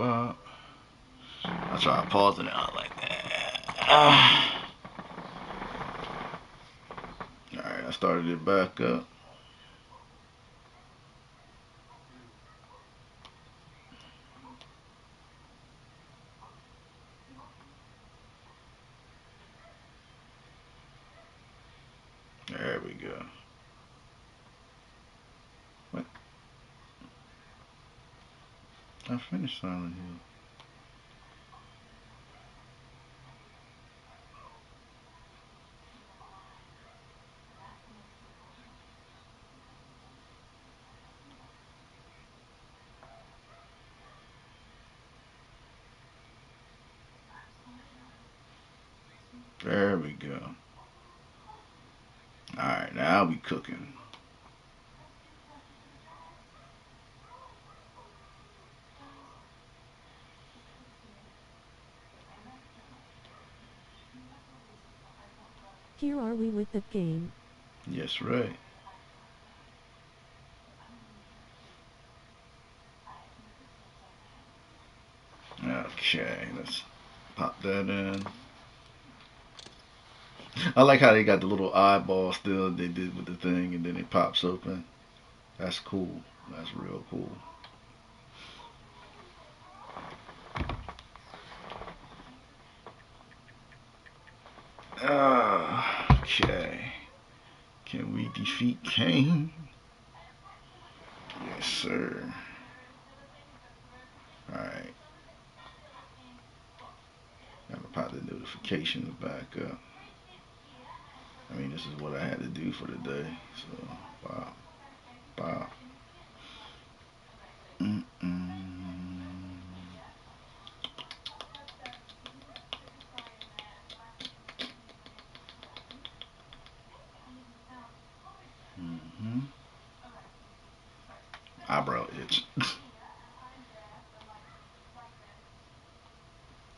bop. I try pausing it out like that. Alright, I started it back up. There we go. What? I finished Silent Hill. There we go. Alright, now we cooking. Here are we with the game. Yes, right. Okay, let's pop that in. I like how they got the little eyeball still they did with the thing and then it pops open. That's cool. That's real cool. Okay. Can we defeat Kane? Yes, sir. Alright. Gotta pop the notifications back up. I mean, this is what I had to do for the day. So, wow. Wow. Eyebrow itch.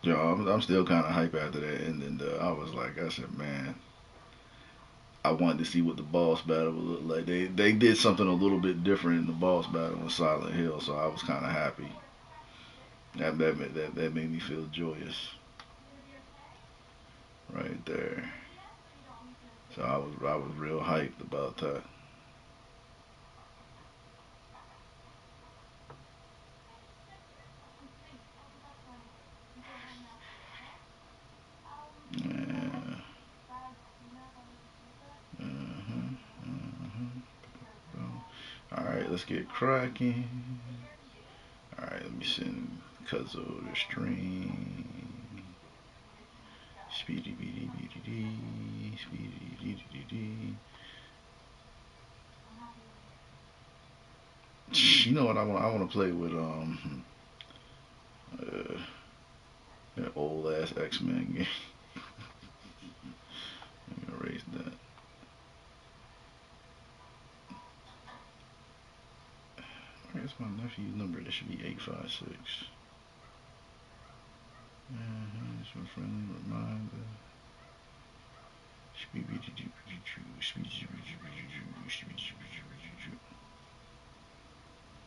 Yo, I'm still kind of hype after that ending. I was like, I said, man, I wanted to see what the boss battle would look like. They did something a little bit different in the boss battle in Silent Hill, so I was kind of happy. That made me feel joyous right there. So I was real hyped about that. Yeah. All right, let's get cracking. All right, let me send Cuzzo the stream. Speedy beady beady dee, speedy dee dee dee. You know what I want? I want to play with uh, that old ass X-Men game. Let me erase that. Where's my nephew's number? That should be 856. It's a friendly reminder.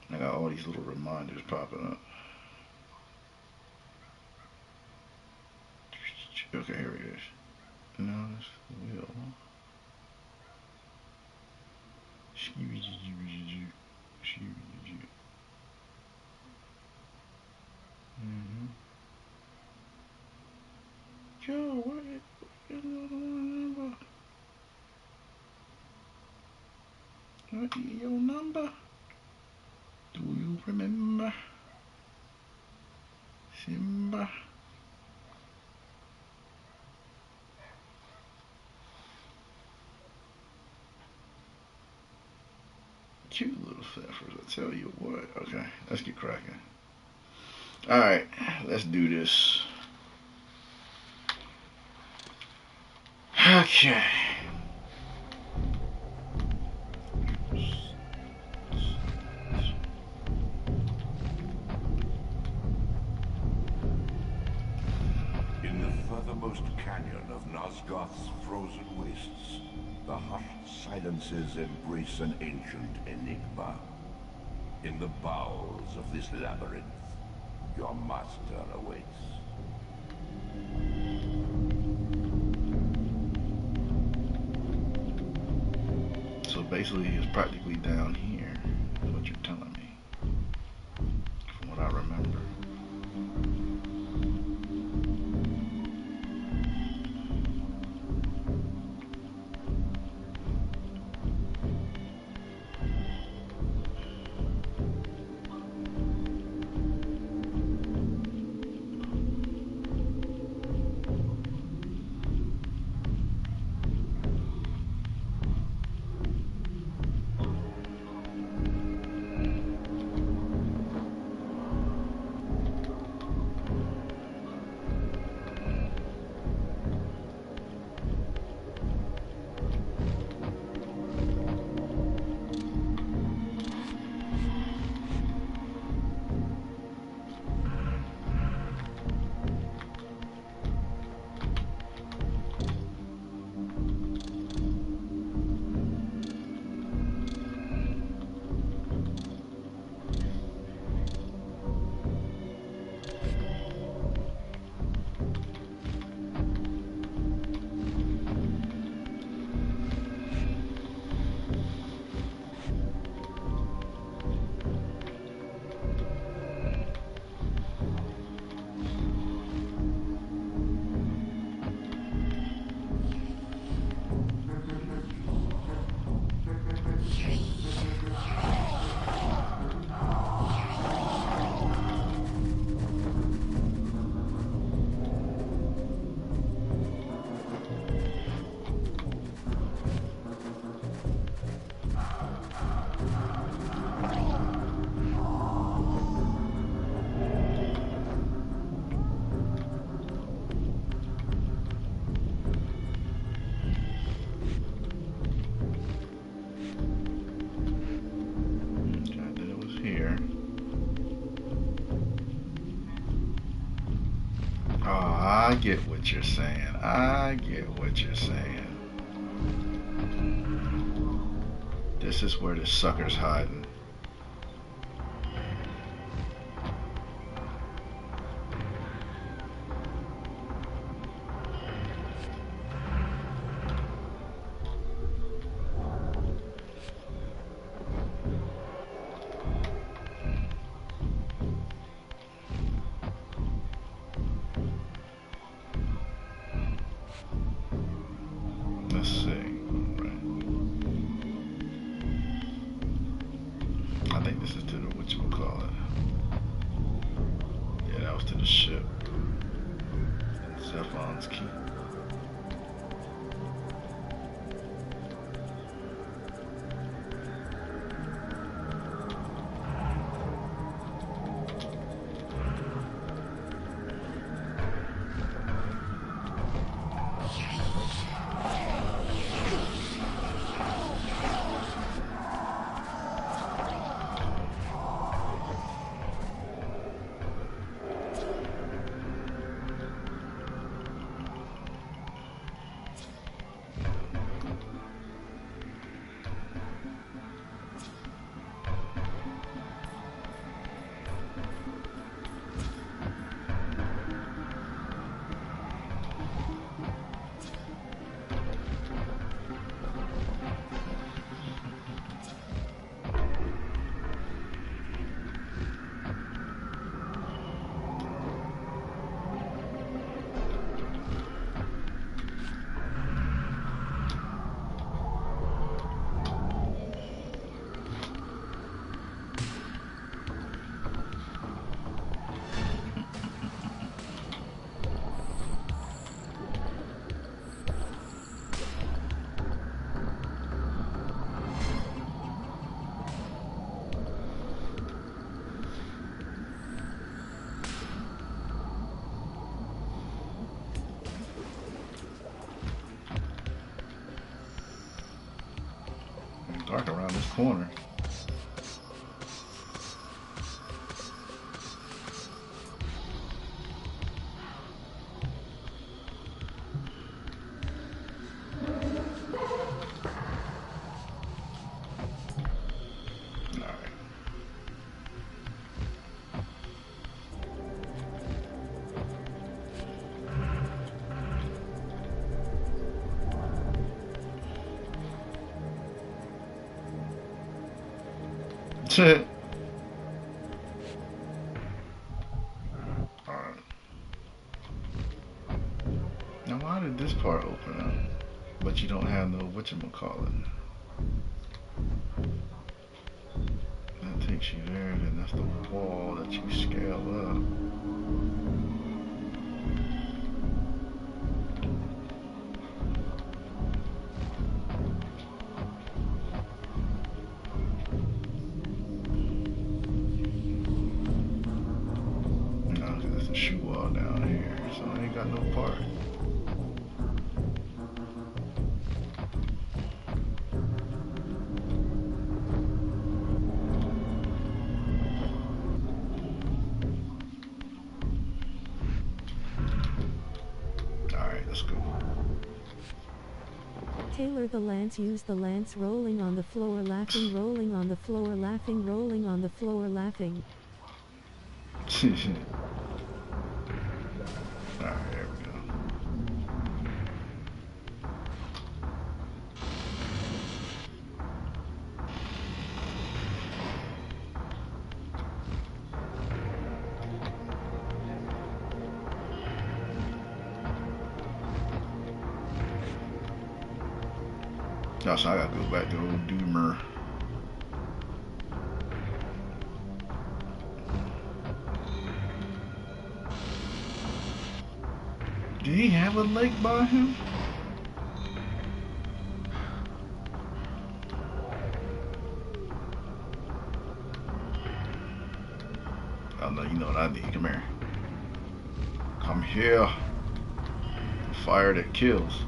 I got all these little reminders popping up. Okay, here it is. No, that's the wheel. Yo, what is number? What is your number? Do you remember? Simba? Cute little Saffers, I tell you what. Okay, let's get cracking. Alright, let's do this. Okay. In the furthermost canyon of Nosgoth's frozen wastes, the hushed silences embrace an ancient enigma. In the bowels of this labyrinth, Your master awaits. So basically, he was practically down here, is what you're telling me, from what I remember. Here. Oh, I get what you're saying. I get what you're saying. This is where the sucker's hiding. Let's see. Right. I think this is to the whatchamacallit. Yeah, that was to the ship. Zephon's key. Dark around this corner. Alright. Now why did this part open up? But you don't have no whatchamacallit. That takes you there, then that's the wall that you scale up. No, because there's a shoe wall down here, so I ain't got no part. Let's go. Tailor the lance, use the lance, rolling on the floor, laughing, rolling on the floor, laughing, rolling on the floor, laughing. Alright, there we go. No, so I gotta go back to old Doomer. Did he have a lake by him? Oh no, you know what I need. Come here. Come here. Fire that kills.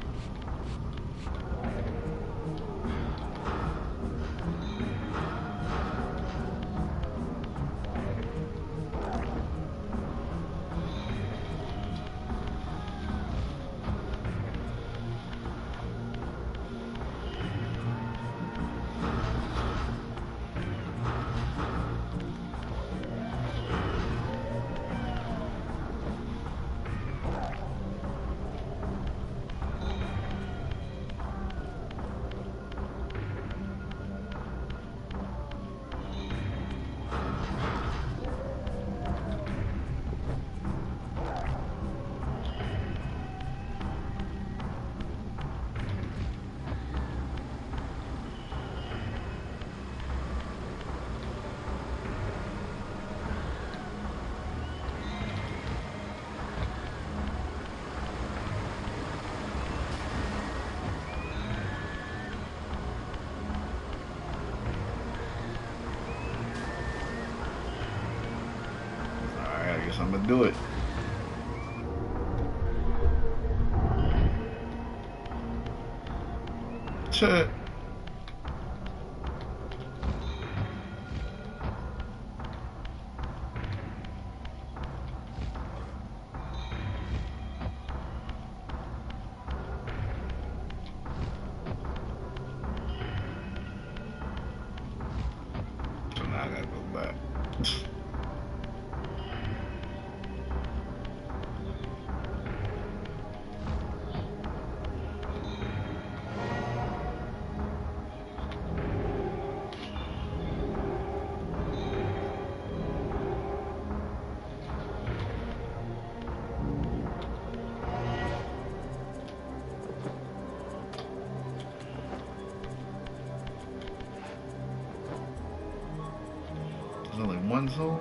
I'm gonna do it. Shit. So now I gotta go back. There's only one soul?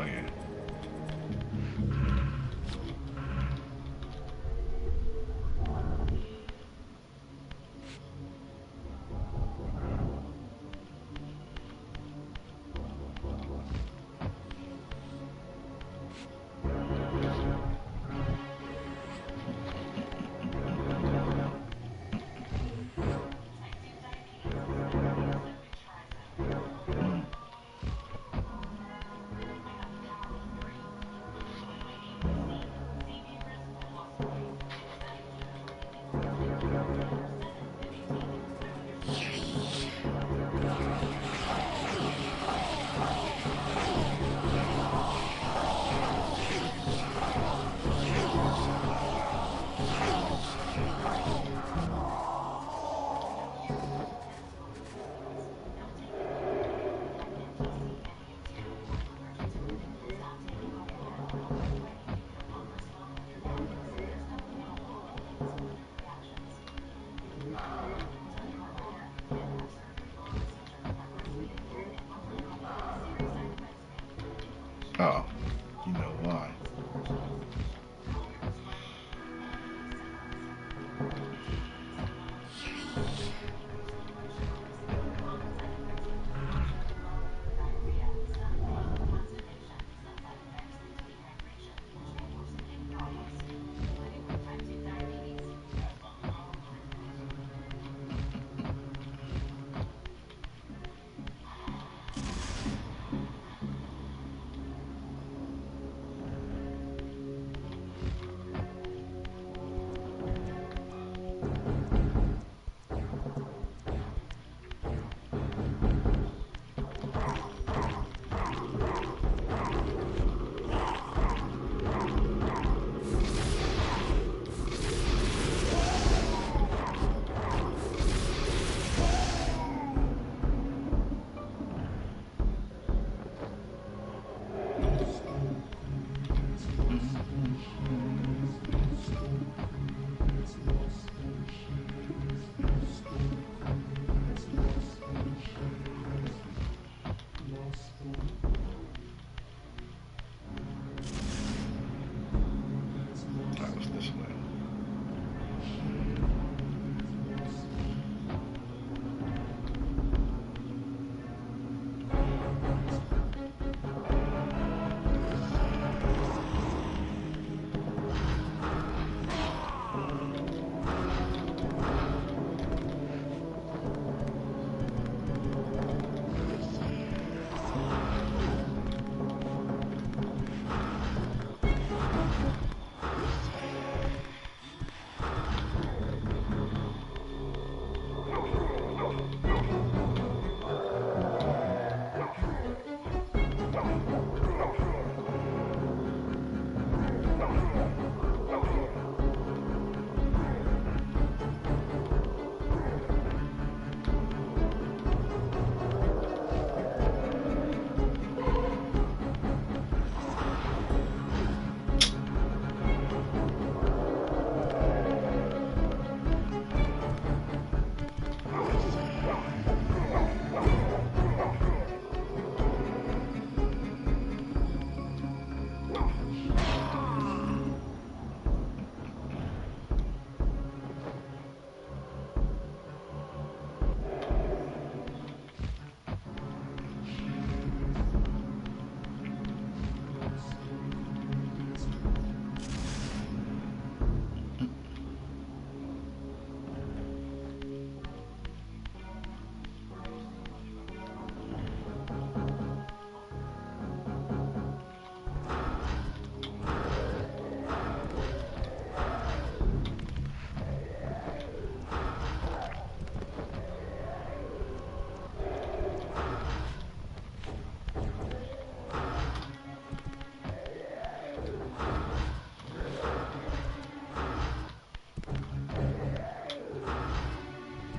again. Oh, you know why. That was this way.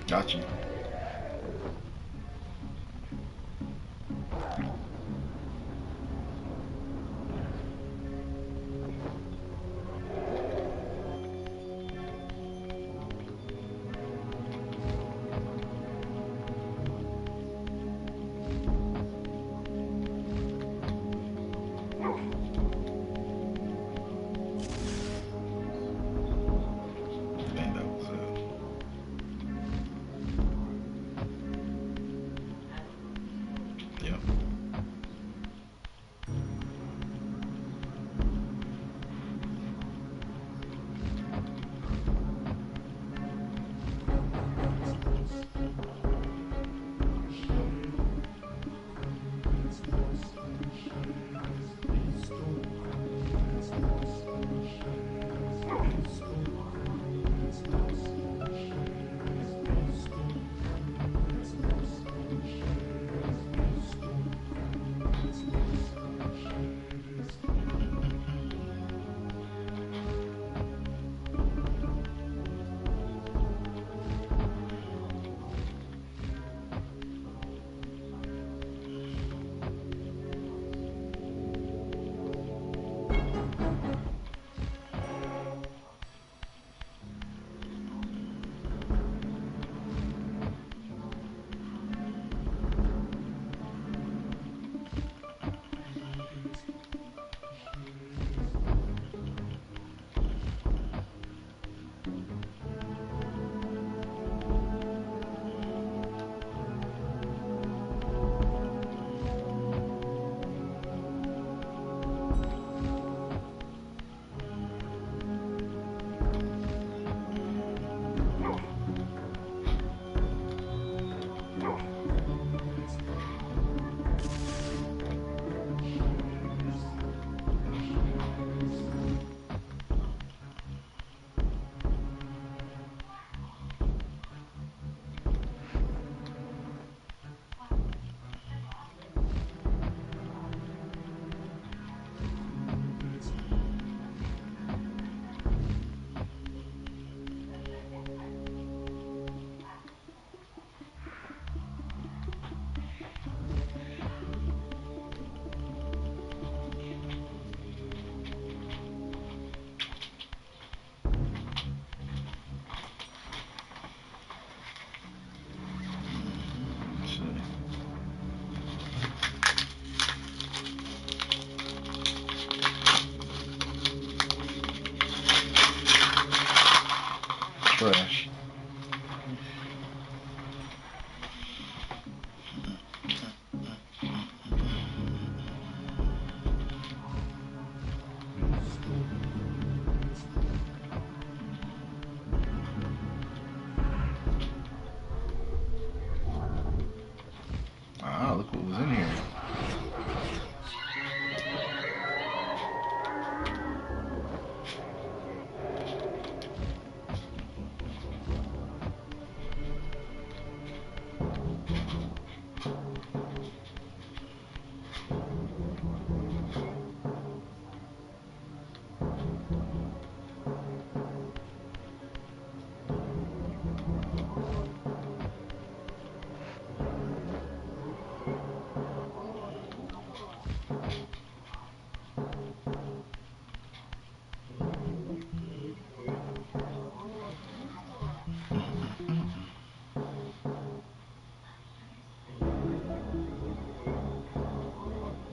Got you. Yep. Let's see. Trash. Ah, look what was in here.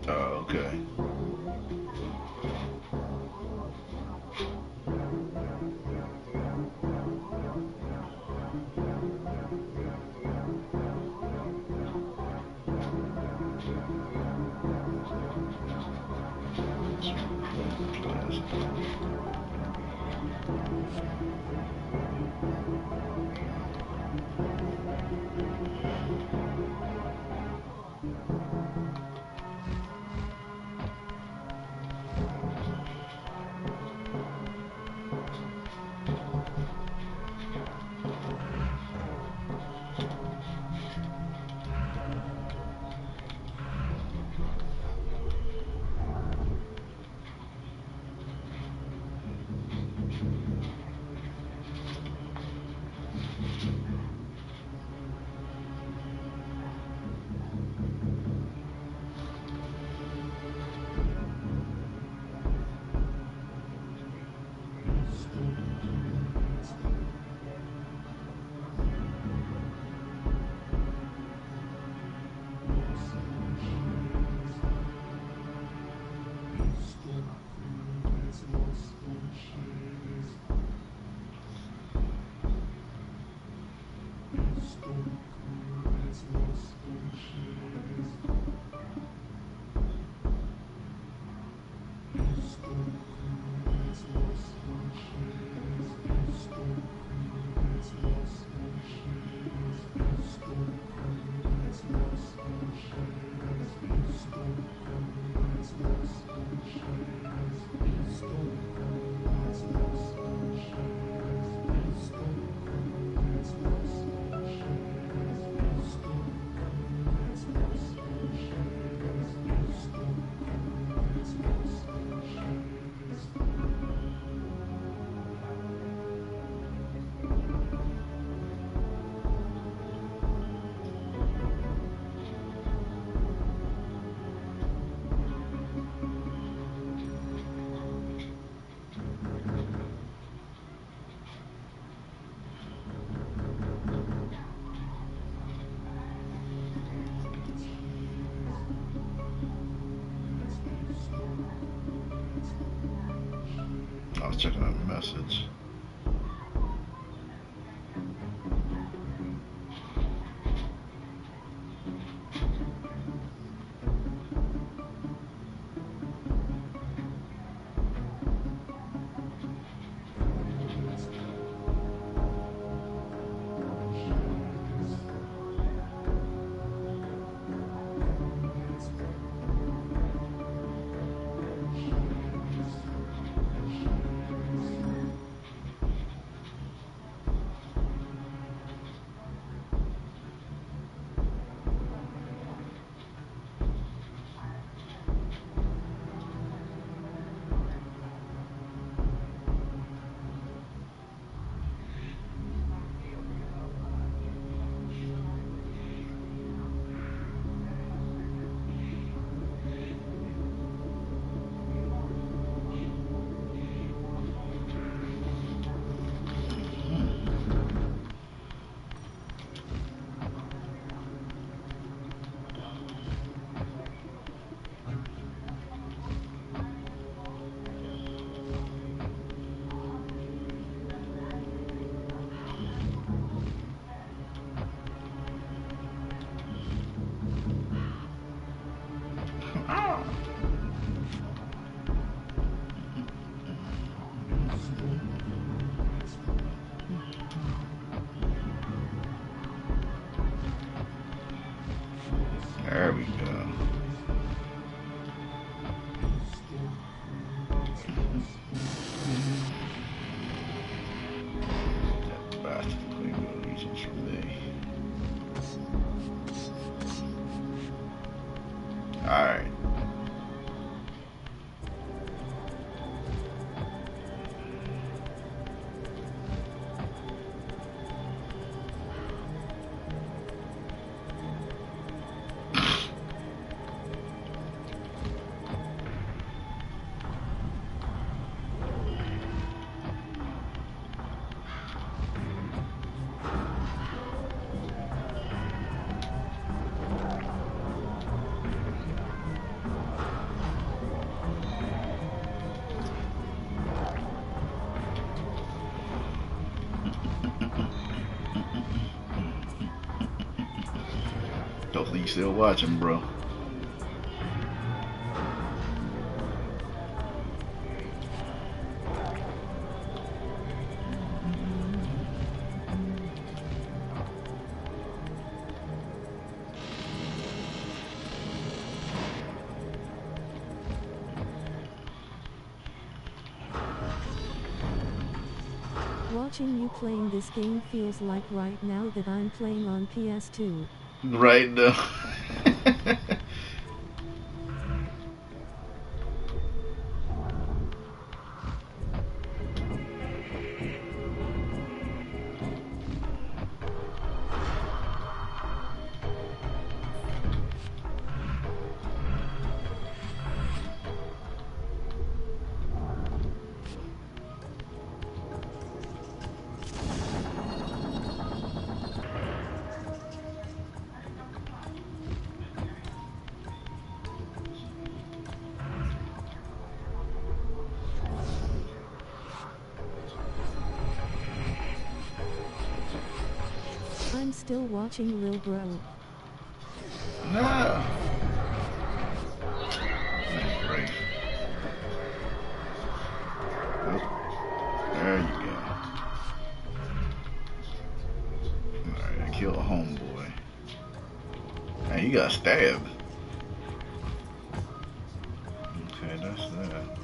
Oh, okay. I was checking out a message. There we go. That bastard couldn't go regions from me. Alright. Hopefully you still watching, bro. Watching you playing this game feels like right now that I'm playing on PS2. Right now. I'm still watching Lil Bro. No. Great. There you go. Alright, I killed a homeboy. Man, he got stabbed. Okay, that's that.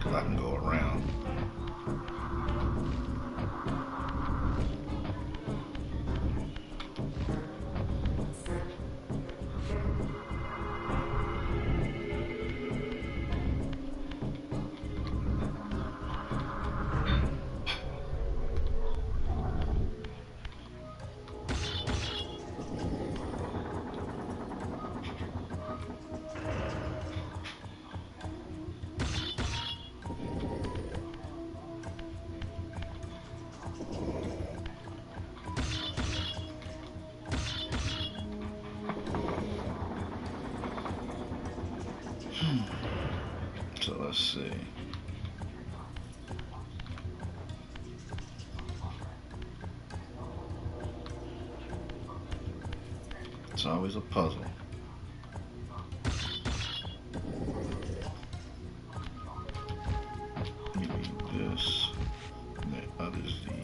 I can go around. So let's see. It's always a puzzle. You need this, and the others need.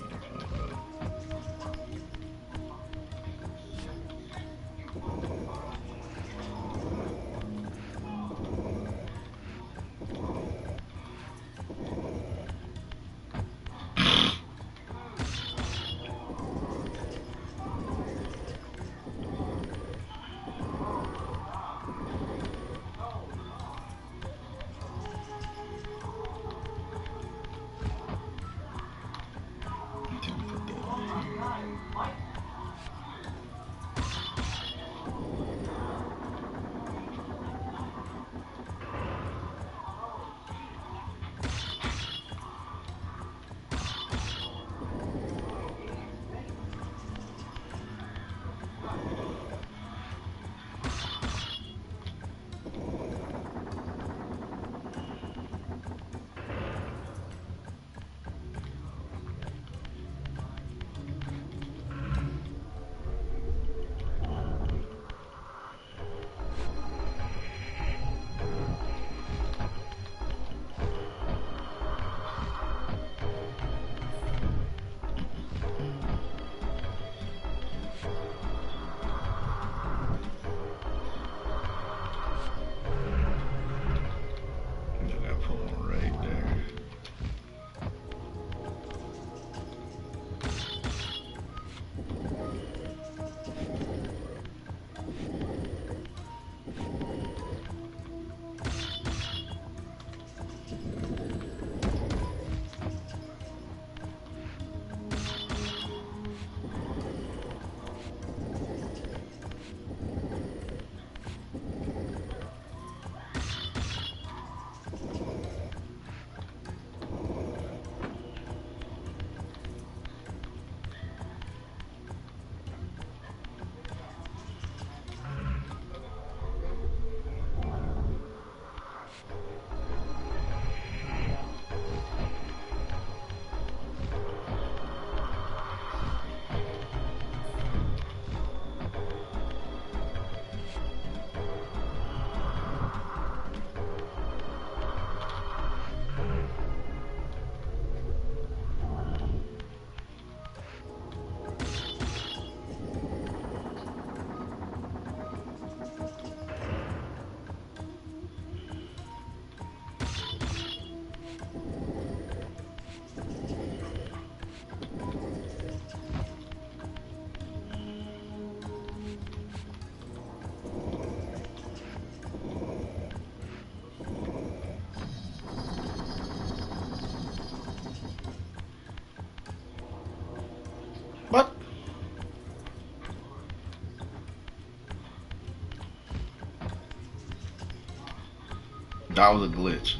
That was a glitch.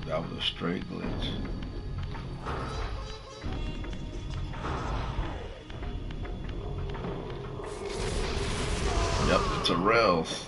That was a straight glitch. Yep, Terrell's.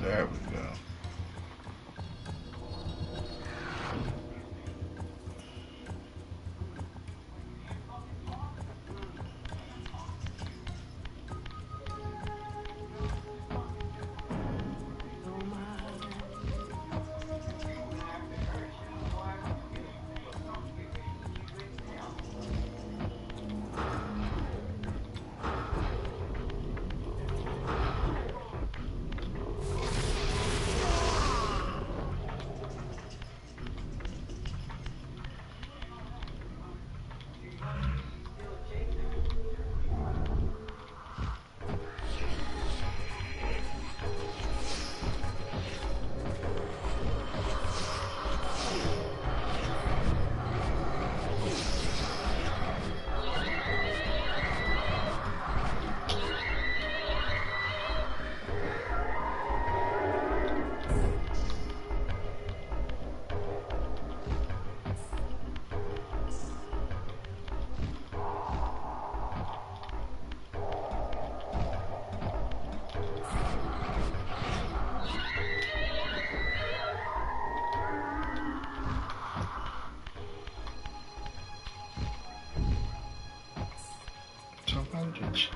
There we go. Somebody can change.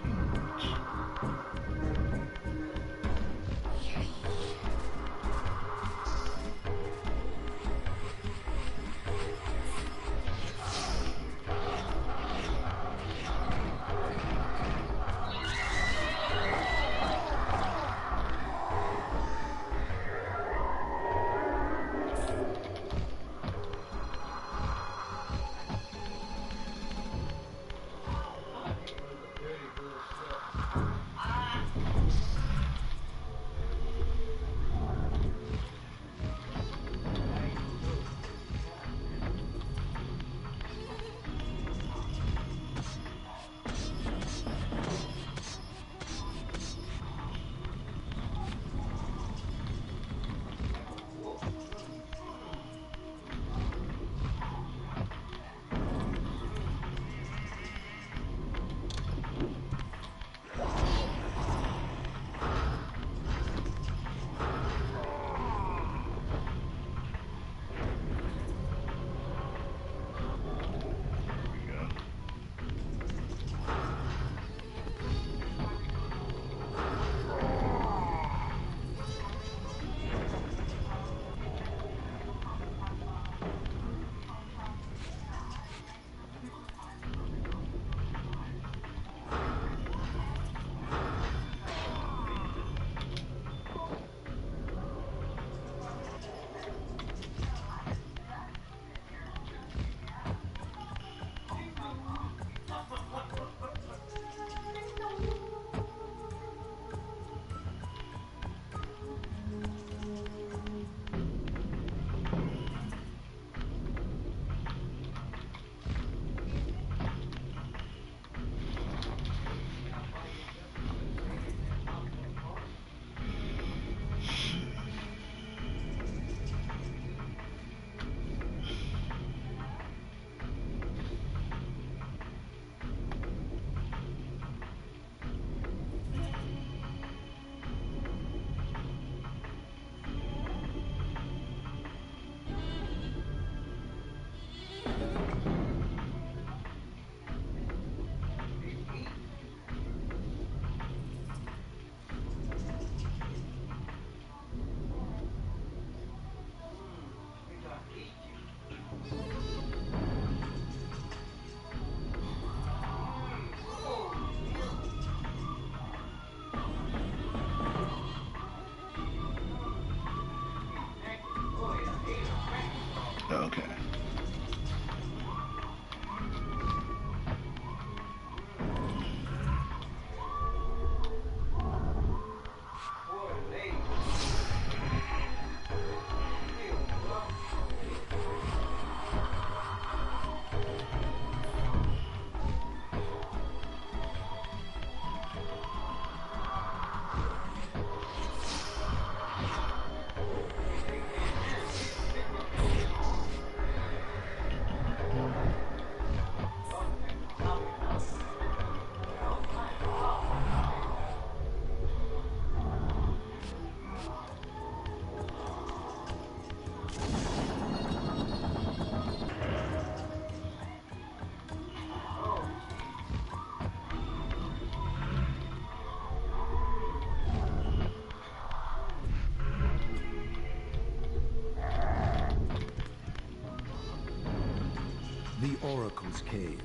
Devil's Cave,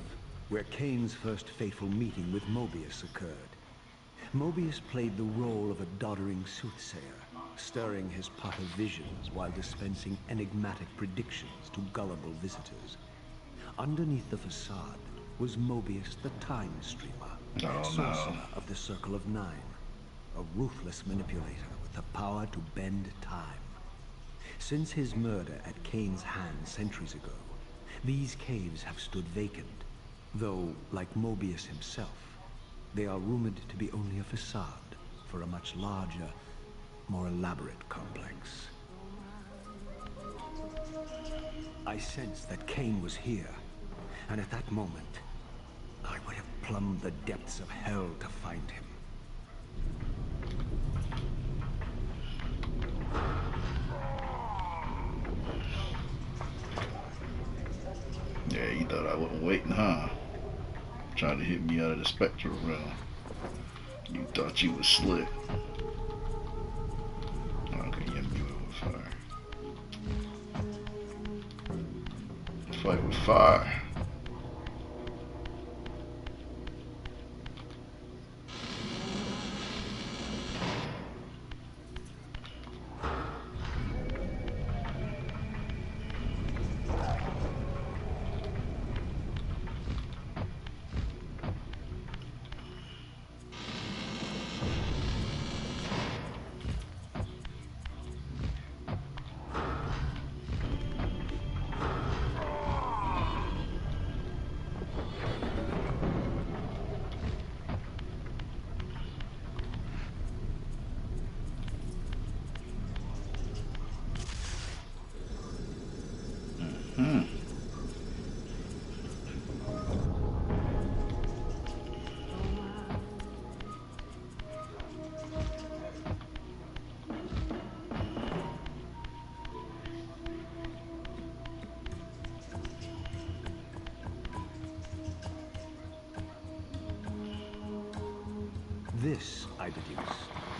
where Kane's first fateful meeting with Mobius occurred. Mobius played the role of a doddering soothsayer, stirring his pot of visions while dispensing enigmatic predictions to gullible visitors. Underneath the facade was Mobius the Time Streamer, Oh no. sorcerer of the Circle of Nine, a ruthless manipulator with the power to bend time. Since his murder at Kane's hand centuries ago, these caves have stood vacant, though, like Mobius himself, they are rumored to be only a facade for a much larger, more elaborate complex. I sensed that Kane was here, and at that moment, I would have plumbed the depths of hell to find him. Yeah, you thought I wasn't waiting, huh? Trying to hit me out of the spectral realm. You thought you was slick. Okay, yeah, you with fire. Fight with fire. Hmm. This, I deduce,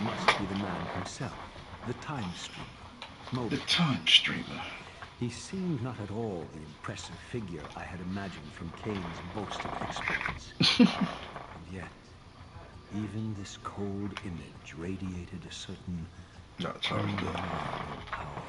must be the man himself, the Time Streamer, The Mobius. Time Streamer. He seemed not at all the impressive figure I had imagined from Kane's boasted exploits. And yet, even this cold image radiated a certain Got charged up. undeniable power.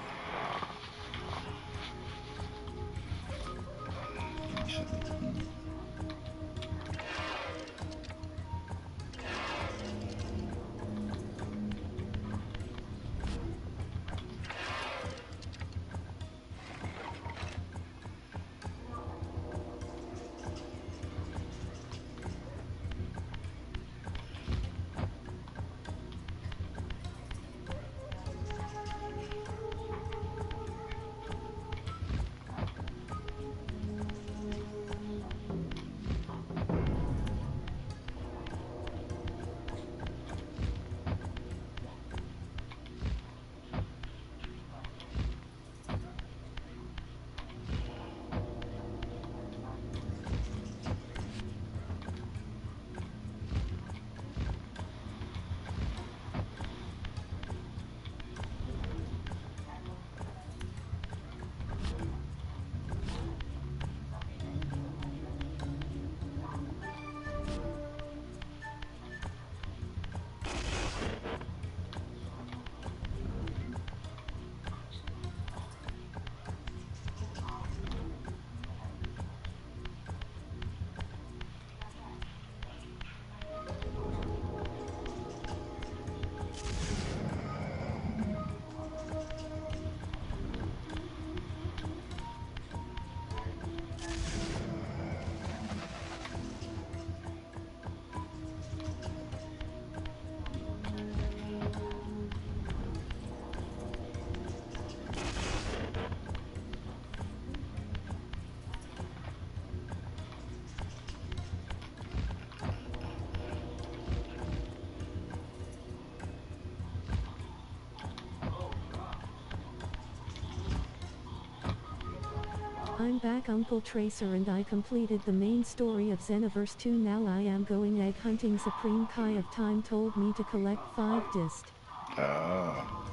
I'm back, Uncle Tracer, and I completed the main story of Xenoverse 2. Now I am going egg hunting. Supreme Kai of Time told me to collect 5 discs. Ah.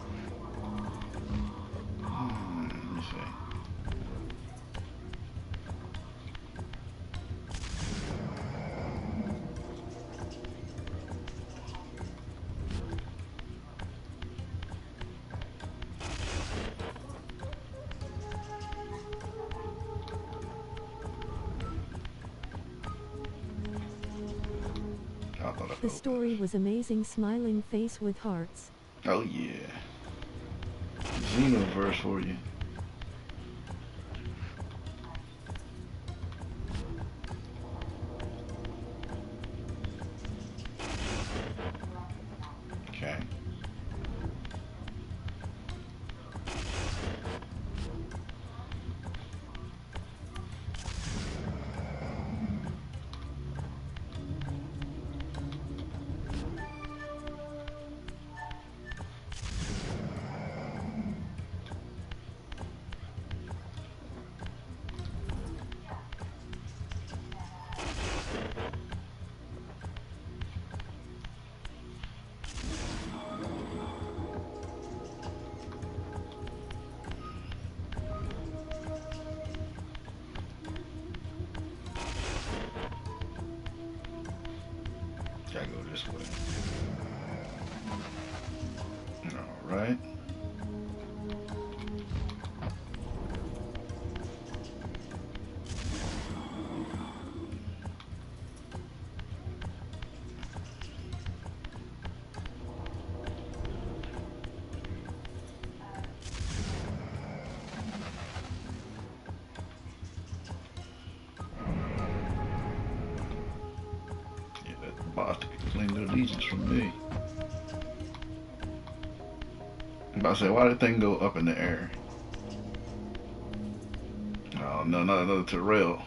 Let me see. I thought I The could story was amazing. Smiling face with hearts. Oh yeah. Xenoverse for you. Okay. Gotta go this way. Alright. Yeah, that boss claimed allegiance from me. I'm about to say, why did that thing go up in the air? Oh, no, not another Terrell.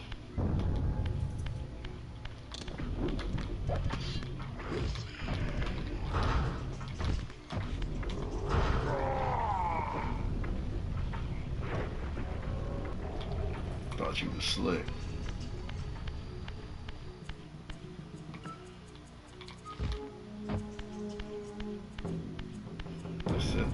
Thought you was slick. That's it.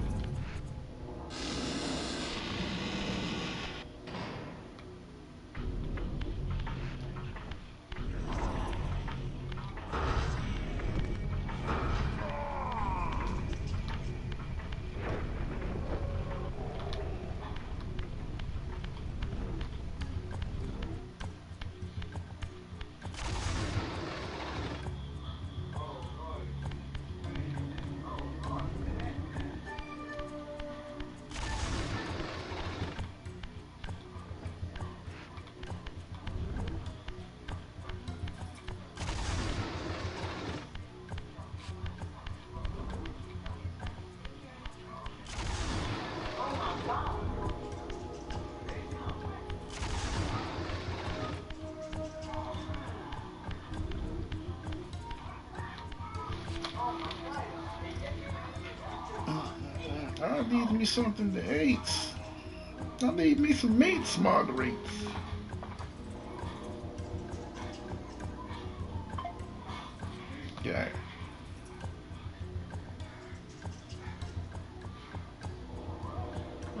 I need me something to eat. I need me some meats, Marguerite. Yeah.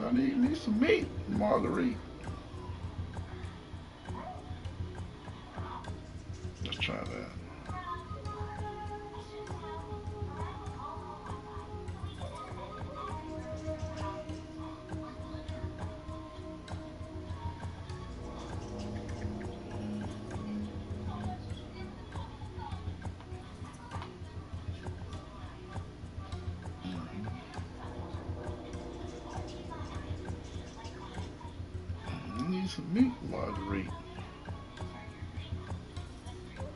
I need me some meat, Marguerite. Let's try that. I need some meat, Marguerite.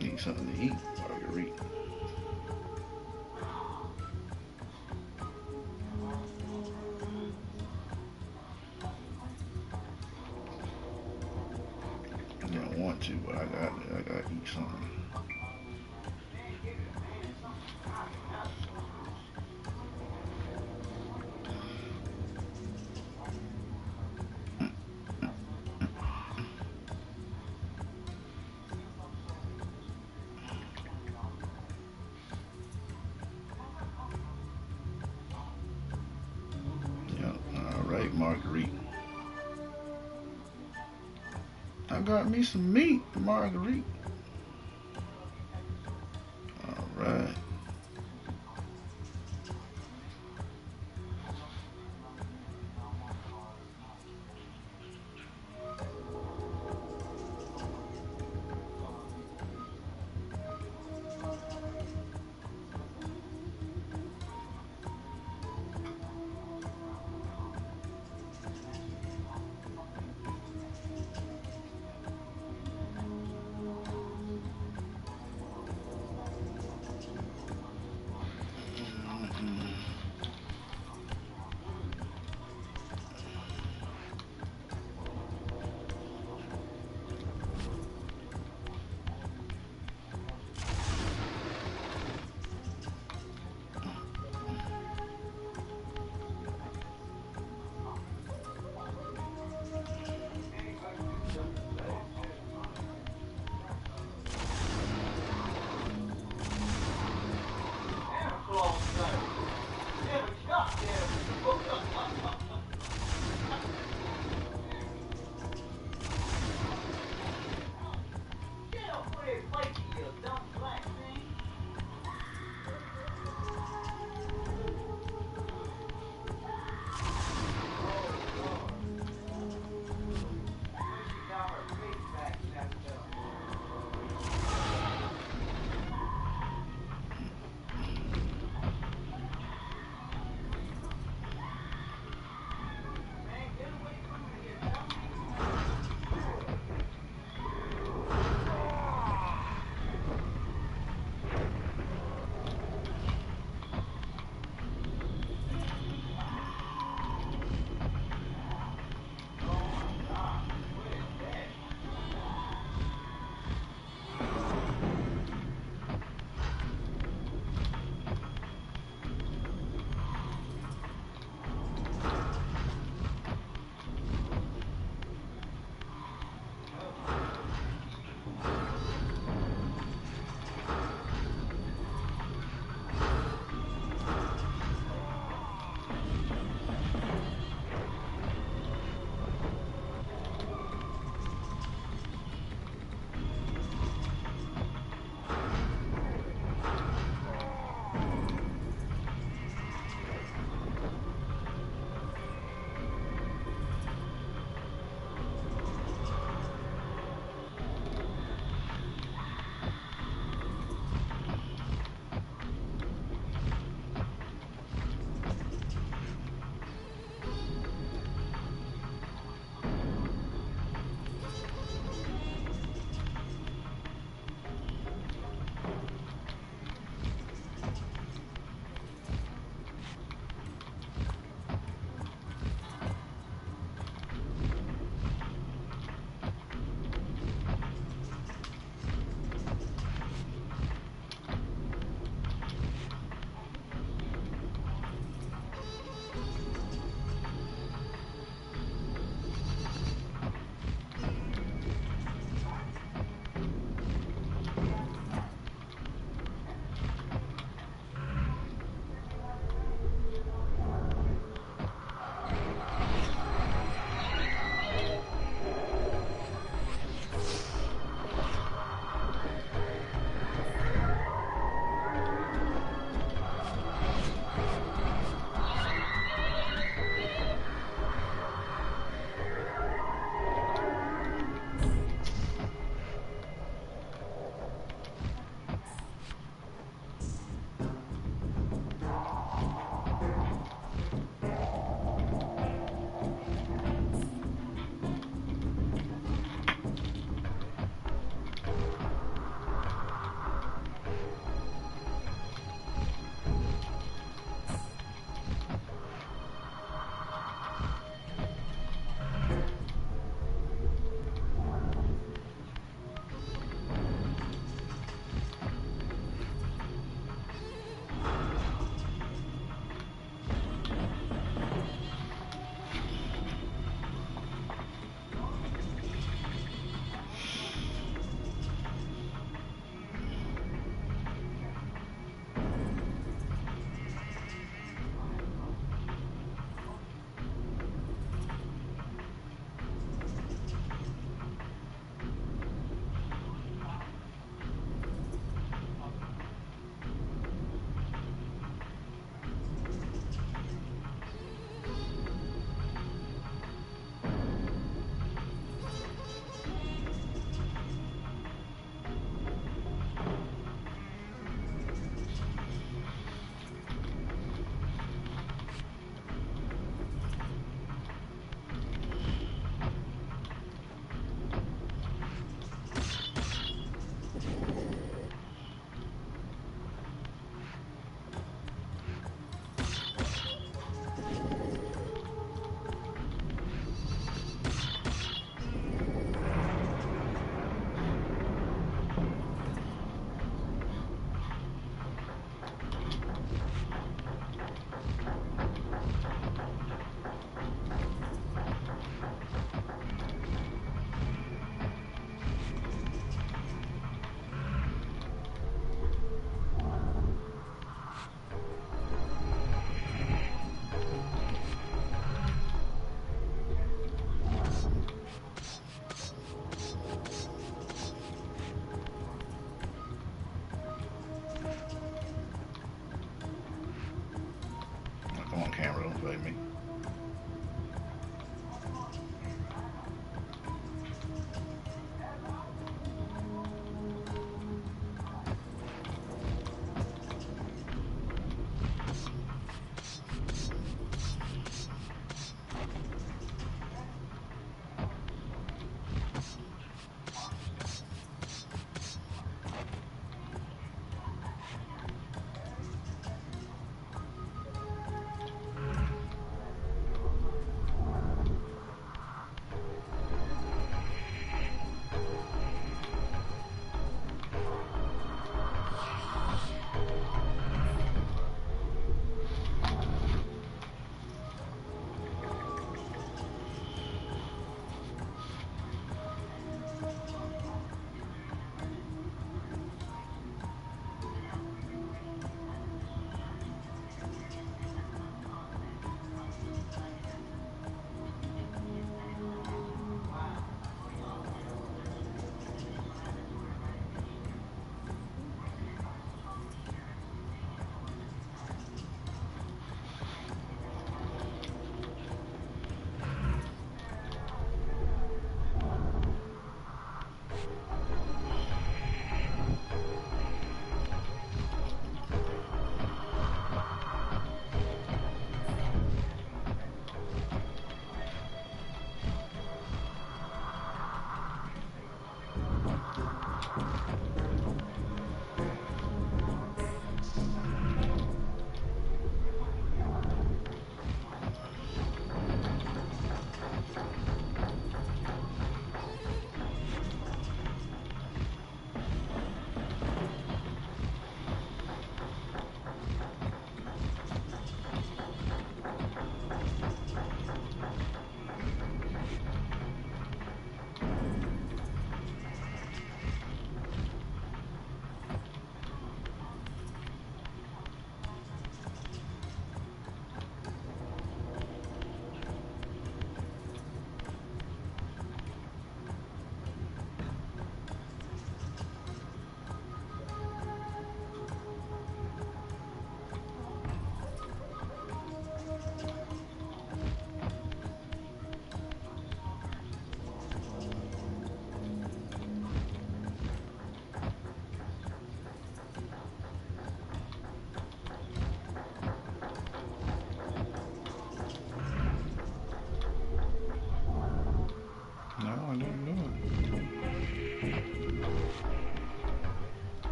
Need something to eat, Marguerite. I don't want to, but I gotta eat something. Yeah, all right, Marguerite. I got me some meat, Marguerite. All right.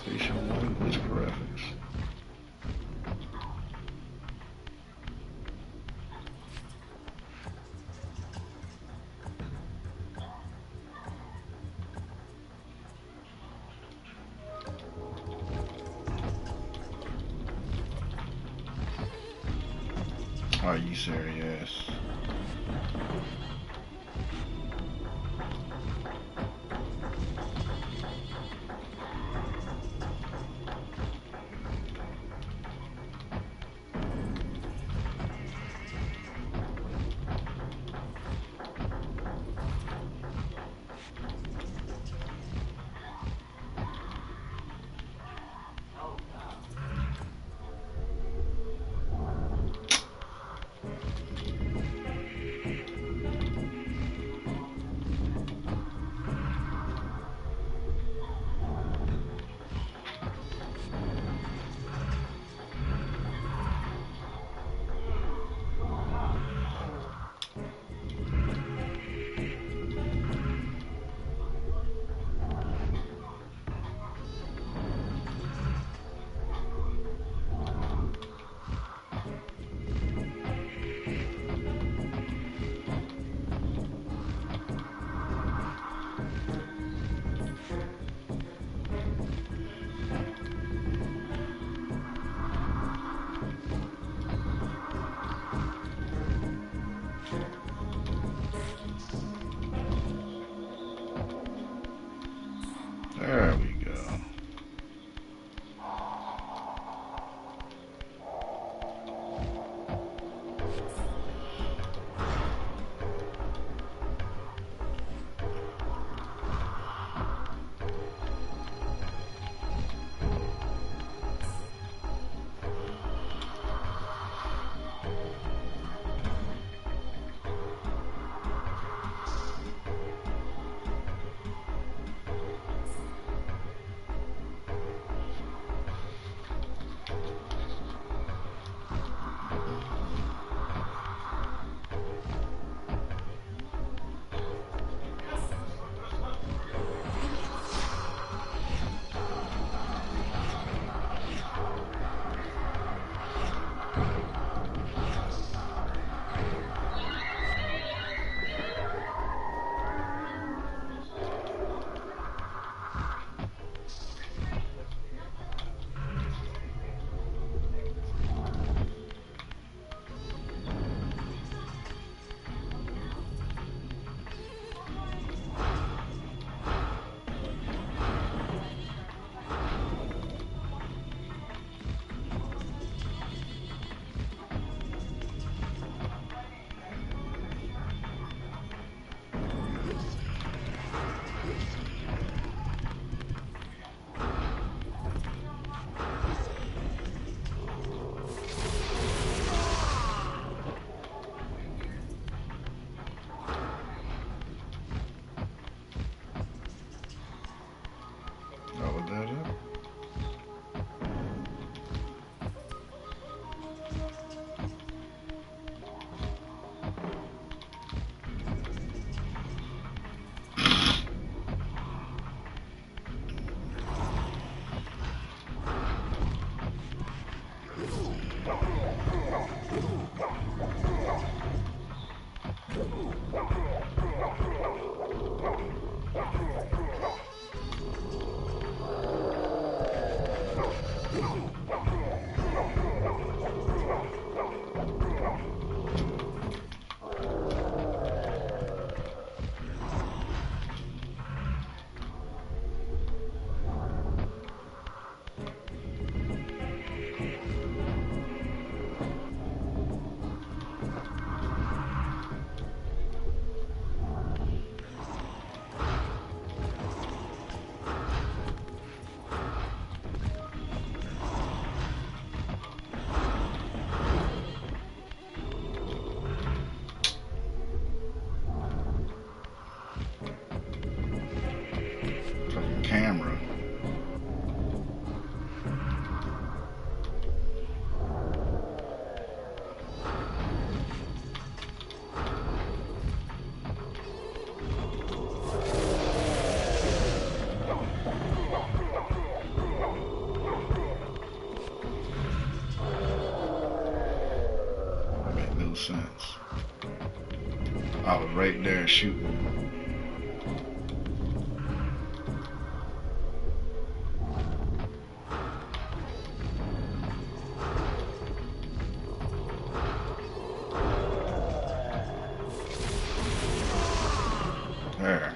PlayStation 1 with graphics. Are you serious? There we go. sense. I was right there shooting. There.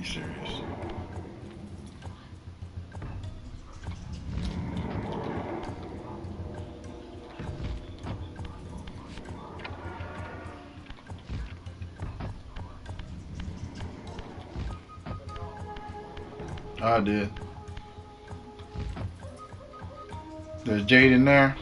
you serious? I did. There's Jade in there.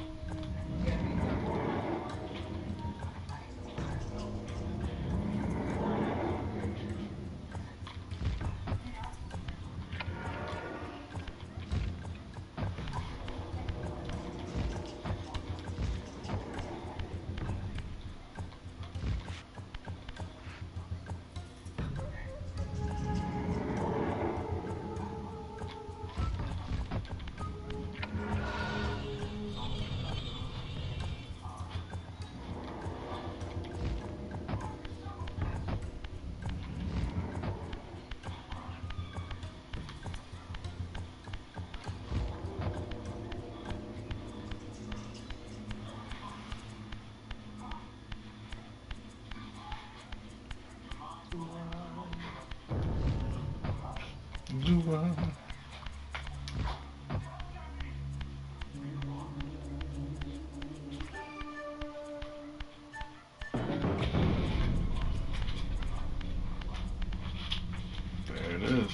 There it is.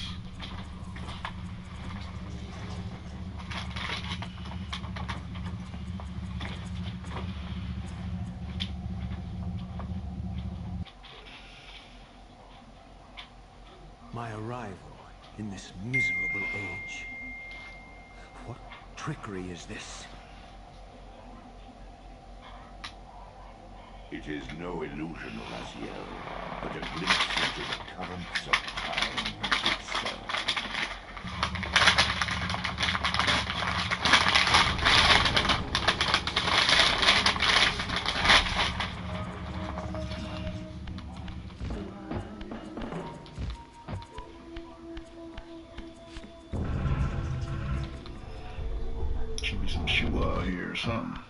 My arrival in this miserable age. What trickery is this? It is no illusion, Raziel, but a glimpse into the currents of time itself. Should be some shoe out here or something.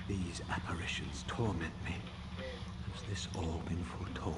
These apparitions torment me. Has this all been foretold?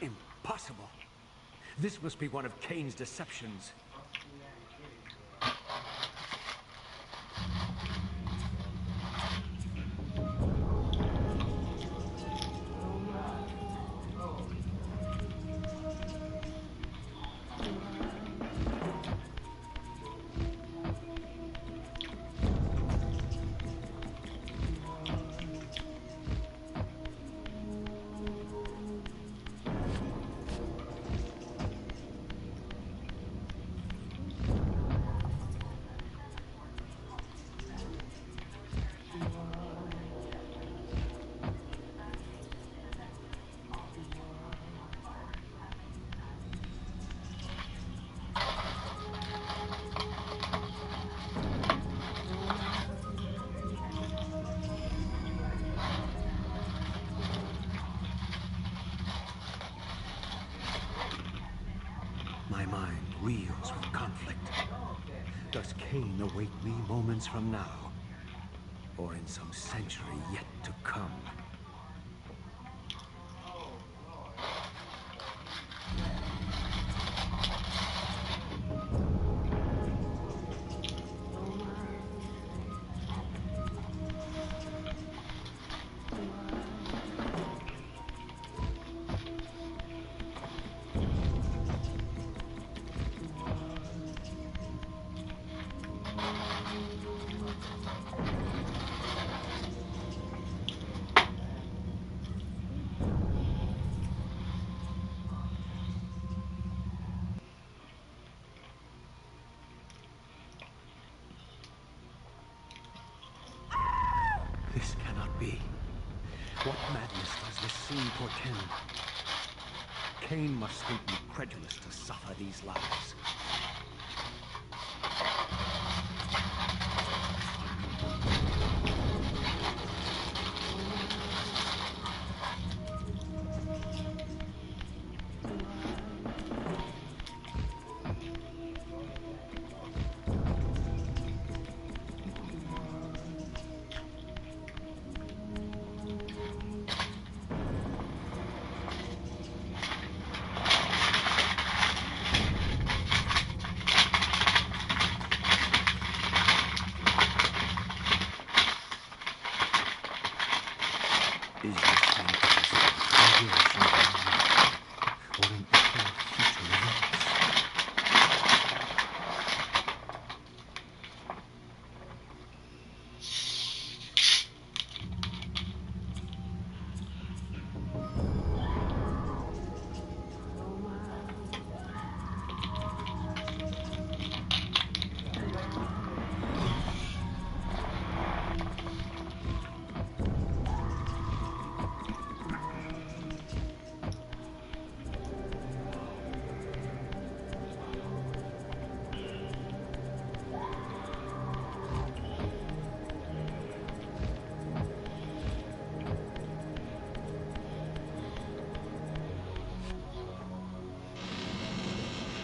Impossible. This must be one of Kane's deceptions. My mind reels with conflict. Does Kane await me moments from now? Or in some century yet to come? This cannot be. What madness does this scene portend? Kane must think me credulous to suffer these lives. Is this fantasy a creation of man, or an echo of future events?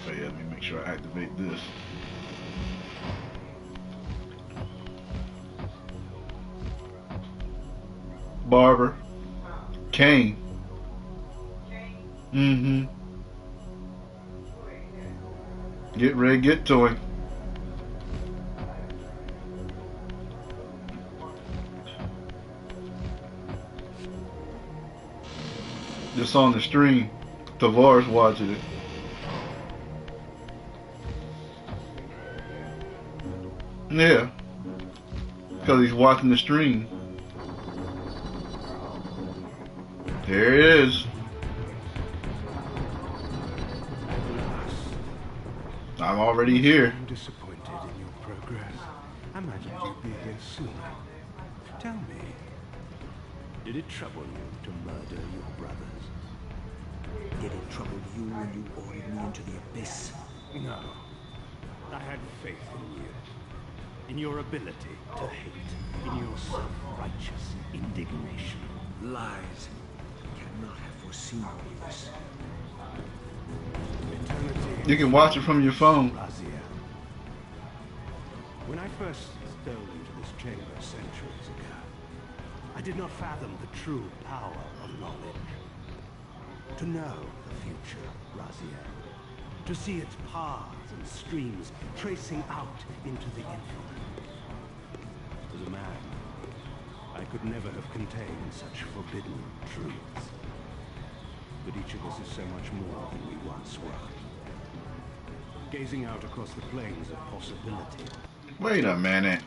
Oh yeah, let me make sure I activate this. Barber. Kane. Mm-hmm. Get ready, get to him. Just on the stream. Tavares watching it. Yeah. Because he's watching the stream. There it is. I'm already here. I'm disappointed in your progress. I imagined you'd be here sooner. Tell me, did it trouble you to murder your brothers? Did it trouble you when you ordered me into the abyss? No. I had faith in you. In your ability to hate. In your self-righteous indignation. Lies. Cannot have foreseen all this. Eternity. You can watch it from your phone. Razia. When I first stole into this chamber centuries ago, I did not fathom the true power of knowledge. To know the future, Raziel. To see its paths and streams tracing out into the infinite. As a man, I could never have contained such forbidden truths. But each of us is so much more than we once were. Gazing out across the plains of possibility. Wait a minute.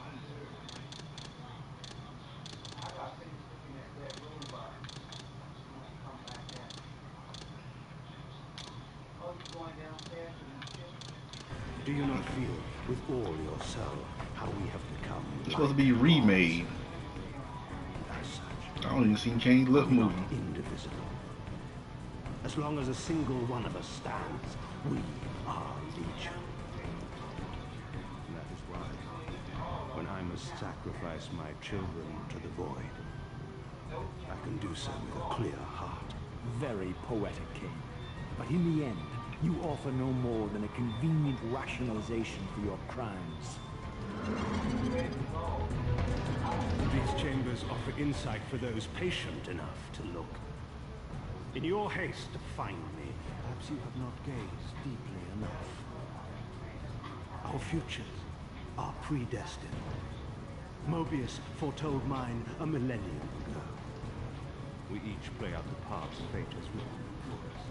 Do you not feel with all your soul how we have become? It's supposed to be remade. As such, I don't even see Kane's lip we are moving. indivisible. As long as a single one of us stands, we are legion. And that is why, when I must sacrifice my children to the void, I can do so with a clear heart. Very poetic, King. But in the end, you offer no more than a convenient rationalization for your crimes. These chambers offer insight for those patient enough to look. In your haste to find me, perhaps you have not gazed deeply enough. Our futures are predestined. Mobius foretold mine a millennium ago. We each play out the parts fate has written for us.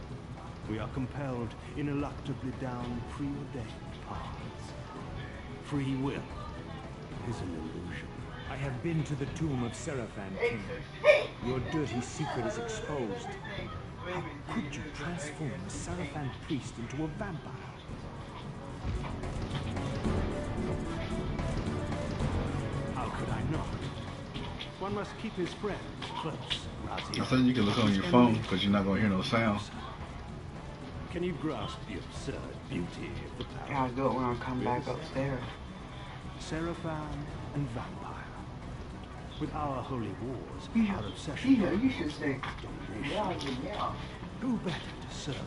We are compelled ineluctably down preordained paths. Free will is an illusion. I have been to the tomb of Seraphan, King. Your dirty secret is exposed. How could you transform a Seraphan priest into a vampire? How could I not? One must keep his friends close, Raziel. I said you can look on your phone because you're not going to hear no sound. Can you grasp the absurd beauty of the I'll power? do it when I come back upstairs. Seraphan and vampire. With our holy wars, You our should, obsession you should say, domination. yeah. Who better to serve me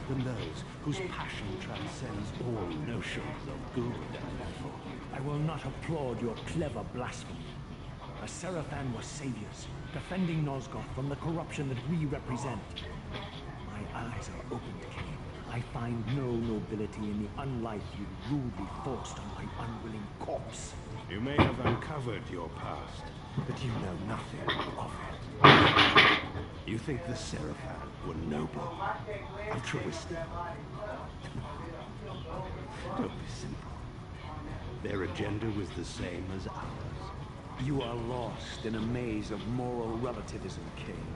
than those whose passion transcends all notions of good and evil? I will not applaud your clever blasphemy. The Seraphan were saviors, defending Nosgoth from the corruption that we represent. My eyes are opened, King. I find no nobility in the unlife you rudely forced on my unwilling corpse. You may have uncovered your past, but you know nothing of it. You think the Seraphan were noble, altruistic. Don't be simple. Their agenda was the same as ours. You are lost in a maze of moral relativism, King.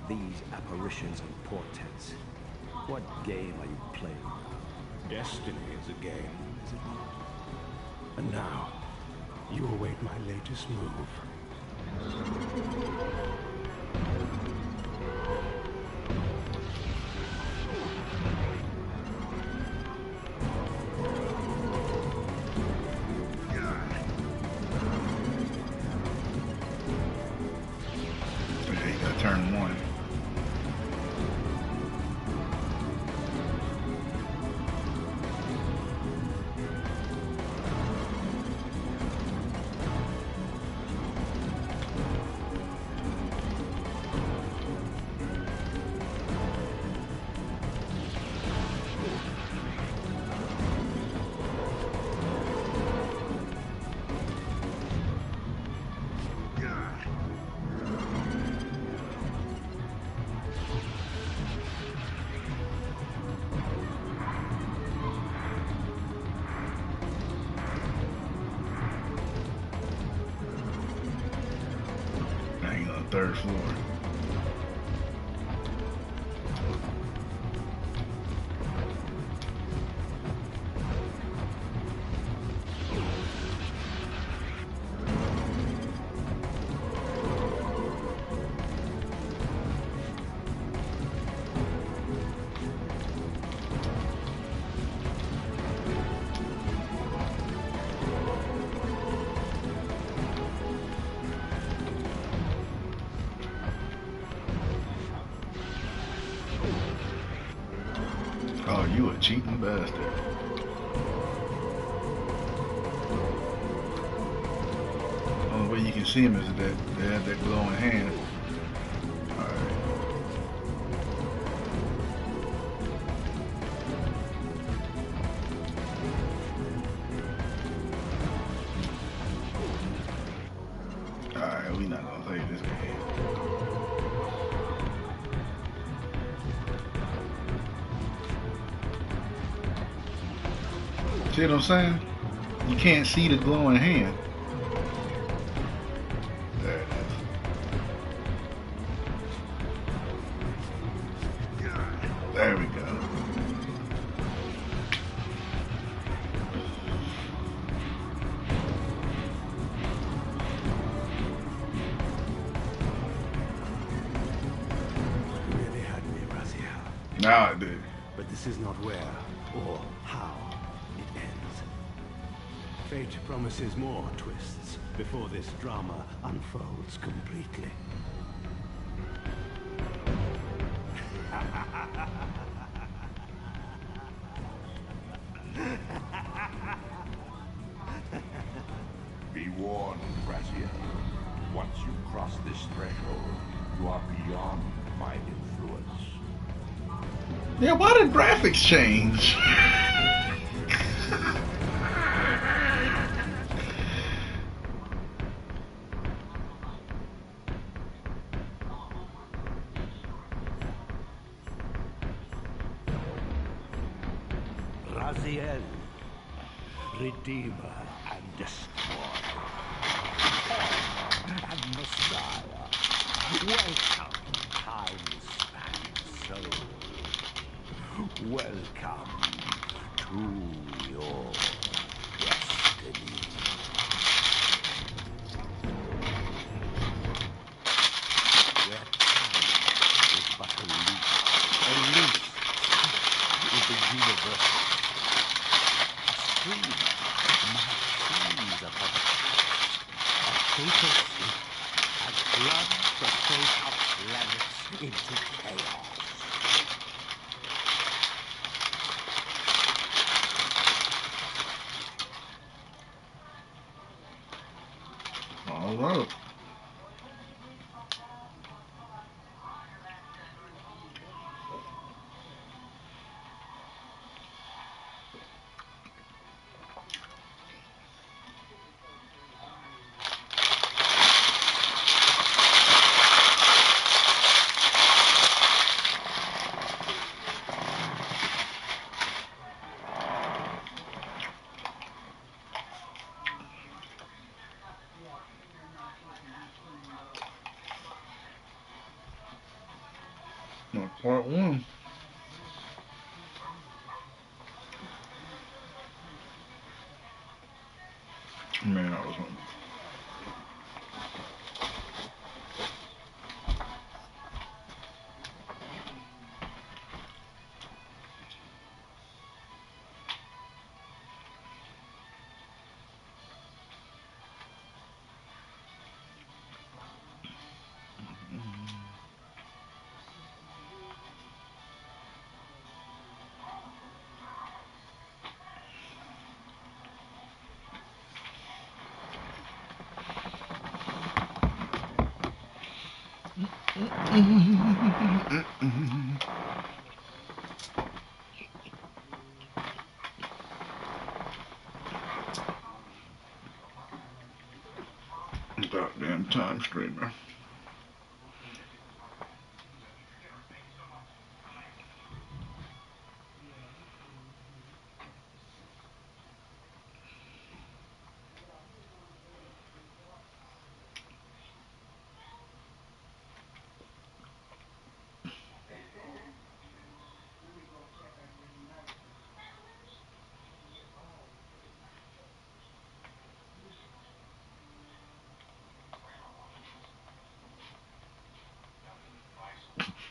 These apparitions and portents. What game are you playing? Destiny is a game, is it not? And now, you await my latest move. Yeah, you got to turn one. Hanging on the 3rd floor. Oh, you a cheating bastard. Only way you can see him is that they have that glowing hand. Alright. See what I'm saying? You can't see the glowing hand. There it is. There we go. You really had me, Raziel. Now I did. But this is not where or how it ends. Fate promises more twists before this drama unfolds completely. Be warned, Raziel. Once you cross this threshold, you are beyond my influence. Yeah, why did graphics change? Raziel, Redeemer and Destroyer, and Messiah. Welcome, time-span soul. Welcome to your destiny. Where time is but a loop with the universe. A stream might seize upon a past, a fatal slip, and plunge the fate of planets into chaos. All right. Now, part one. Man, I was hungry. Goddamn time streamer.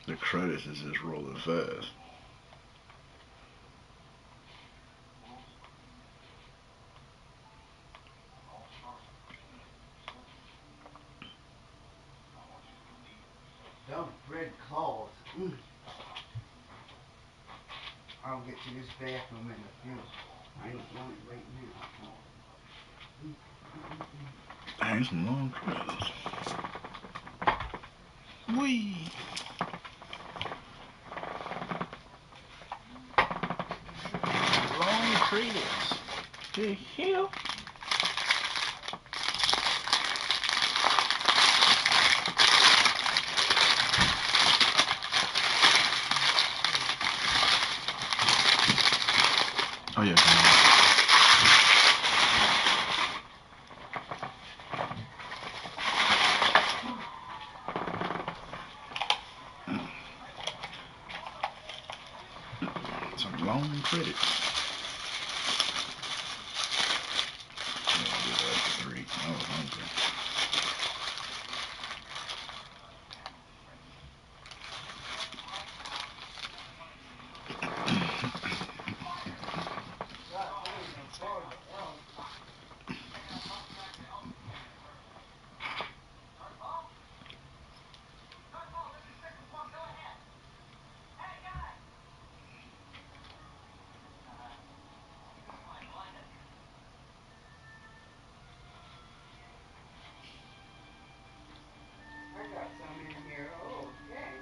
The credits is just rolling fast. Dumb red claws. I'll get to this bathroom in a few. I ain't want it right now. Dang, some long credits. Whee! Long credits. The hell? Oh yeah, come on. Long credits. Yeah, I did that for 3. I was hungry. I got some in here. Okay.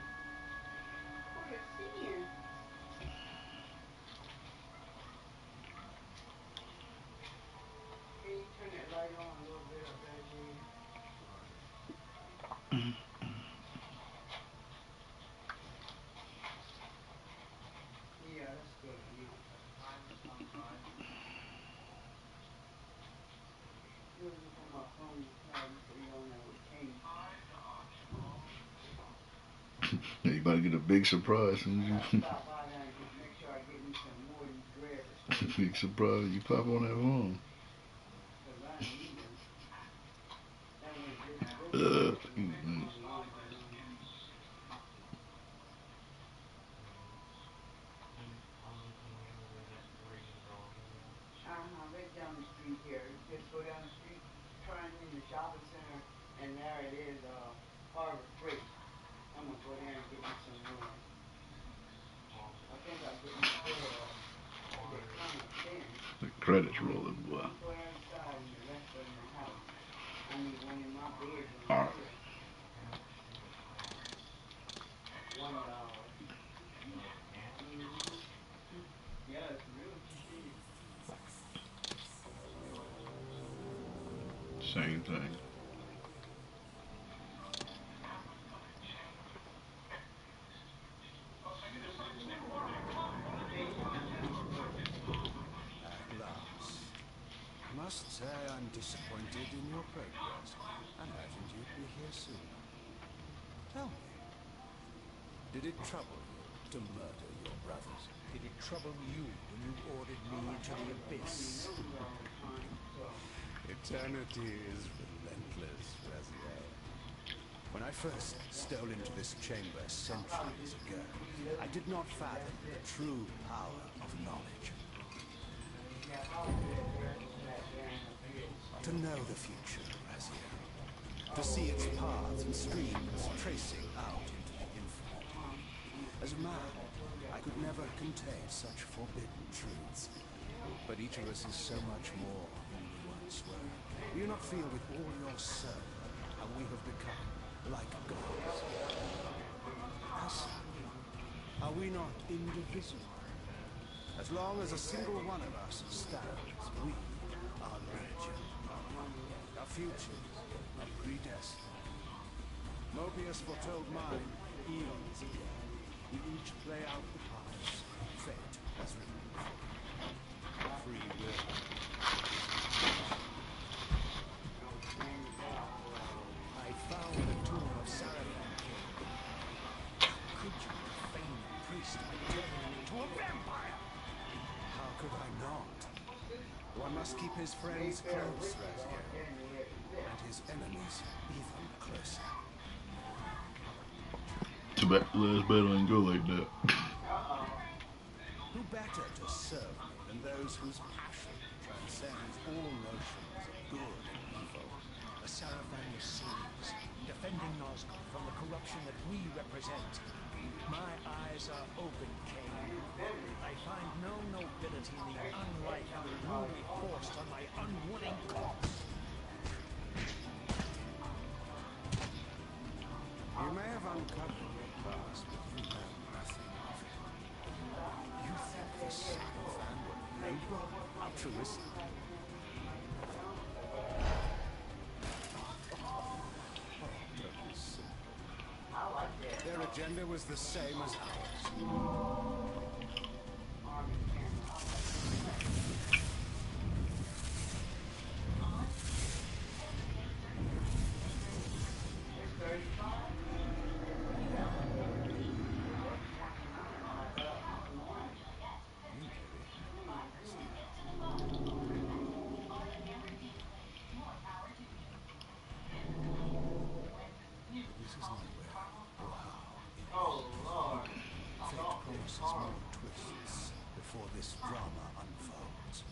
What are you seeing? Can you turn that light on a little bit up there, Jade? Yeah, that's good enough. Looking for my phone tag so you don't know what came. You about to get a big surprise soon I as you stop by there and make sure I get me some more of these grabbers. big surprise. You pop on that phone. Because I need them. That way this one Mm-hmm. on longer run. Right down the street here. Just go down the street, turn in the shopping center, and there it is, Harbor Freight. I'm gonna go there and get me some more. I think I'll get me 12. They're kind of thin. The credits rolling, boy. One for outside and the rest of them in the house. I need one in my bedroom All right. too. $1. Mm-hmm. Yeah, it's real cheap. Same thing. At last. I must say I'm disappointed in your progress. I imagined you'd be here sooner. Tell me, did it trouble you to murder your brothers? Did it trouble you when you ordered me into the abyss? Eternity is relentless, Raziel. When I first stole into this chamber centuries ago, I did not fathom the true power of knowledge. To know the future, Raziel. To see its paths and streams tracing out into the infinite. As a man, I could never contain such forbidden truths. But each of us is so much more than we once were. Do you not feel with all your soul how we have become like gods? As such, are we not indivisible? As long as a single one of us stands, we are legion. Our futures are predestined. Mobius foretold mine eons ago. We each play out the parts fate has written for us. Free will. I found the tomb of Saravan King. How could you defame a priest by turning him into a vampire? How could I not? One must keep his friends close, Raziel, and his enemies even closer. Too bad the last battle ain't go like that. Who better to serve me than those whose passion transcends all notions of good and evil? The Saravan series, defending Nosgoth from the corruption that we represent. My eyes are open, Cain. I find no nobility in the unripe and unruly forced on my unwilling corpse. You may have uncovered your past, but you know nothing of it. You think the Saravan were noble, altruistic? Totally simple. Their agenda was the same as ours. You more twists before this drama unfolds.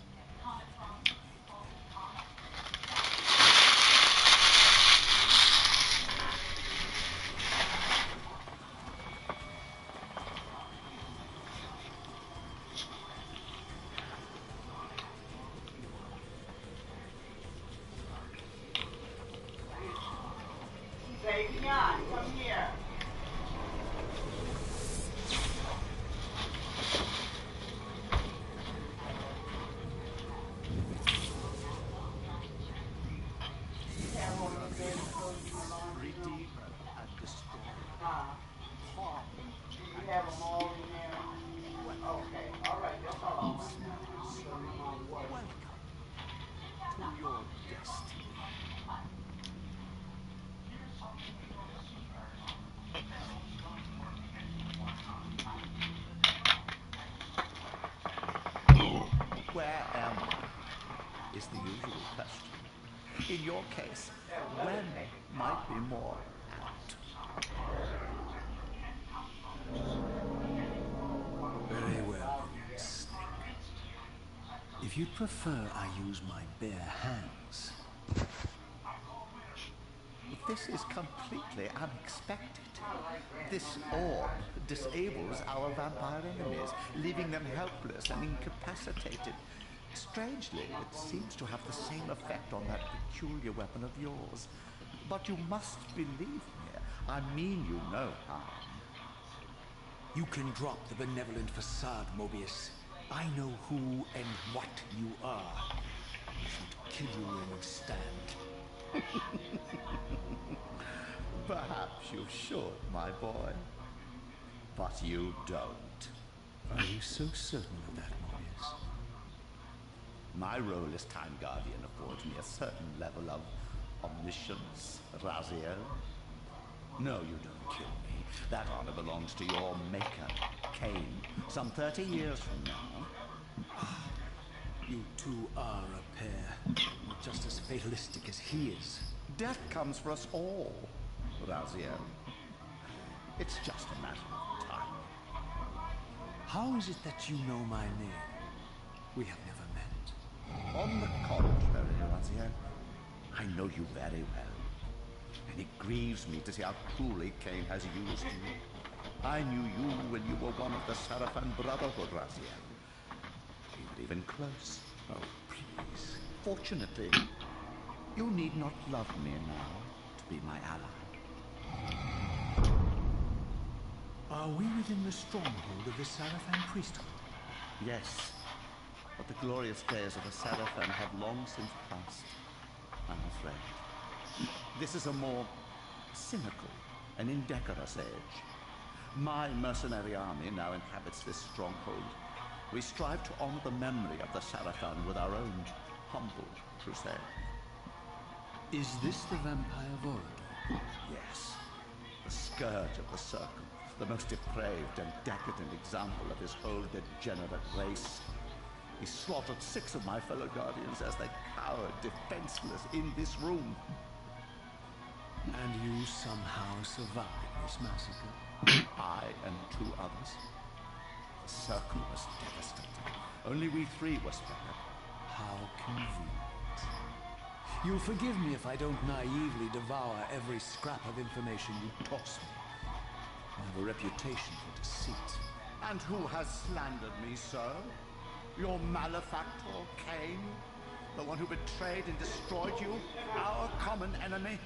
Davion, come here. You have all your dirty clothes in the laundry room? Redeemer and destroyer. Huh? Pardon Do you and have them all destroyer. in there? Welcome. Okay, all right, that's all I want to know. So no matter what. Welcome to your destiny. Where am I? Is the usual question. In your case, when might be more apt. Very well, then, Snake. If you'd prefer I use my bare hands. This is completely unexpected. This orb disables our vampire enemies, leaving them helpless and incapacitated. Strangely, it seems to have the same effect on that peculiar weapon of yours. But you must believe me. I mean you no harm. You can drop the benevolent facade, Mobius. I know who and what you are. I should kill you in an stand. Perhaps you should, my boy. But you don't. Are you so certain of that, Mobius? My role as Time Guardian affords me a certain level of omniscience, Raziel. No, you don't kill me. That honor belongs to your maker, Cain, some 30 years from now. You two are a pair. Just as fatalistic as he is. Death comes for us all, Raziel. It's just a matter of time. How is it that you know my name? We have never met. On the contrary, Raziel, I know you very well. And it grieves me to see how cruelly Cain has used you. I knew you when you were one of the Sarafan Brotherhood, Raziel. We were even close. Oh, please. Fortunately, you need not love me now to be my ally. Are we within the stronghold of the Sarafan priesthood? Yes, but the glorious days of the Sarafan have long since passed, I'm afraid. This is a more cynical and indecorous age. My mercenary army now inhabits this stronghold. We strive to honor the memory of the Sarafan with our own humble crusade. Is this the vampire Vorador? Yes, the scourge of the circle, the most depraved and decadent example of his whole degenerate race. He slaughtered 6 of my fellow guardians as they cowered defenseless in this room. And you somehow survived this massacre? I and 2 others. The circle was devastated. Only we 3 were spared. How convenient. You'll forgive me if I don't naively devour every scrap of information you toss me. I have a reputation for deceit. And who has slandered me, sir? Your malefactor, Cain? The one who betrayed and destroyed you? Our common enemy?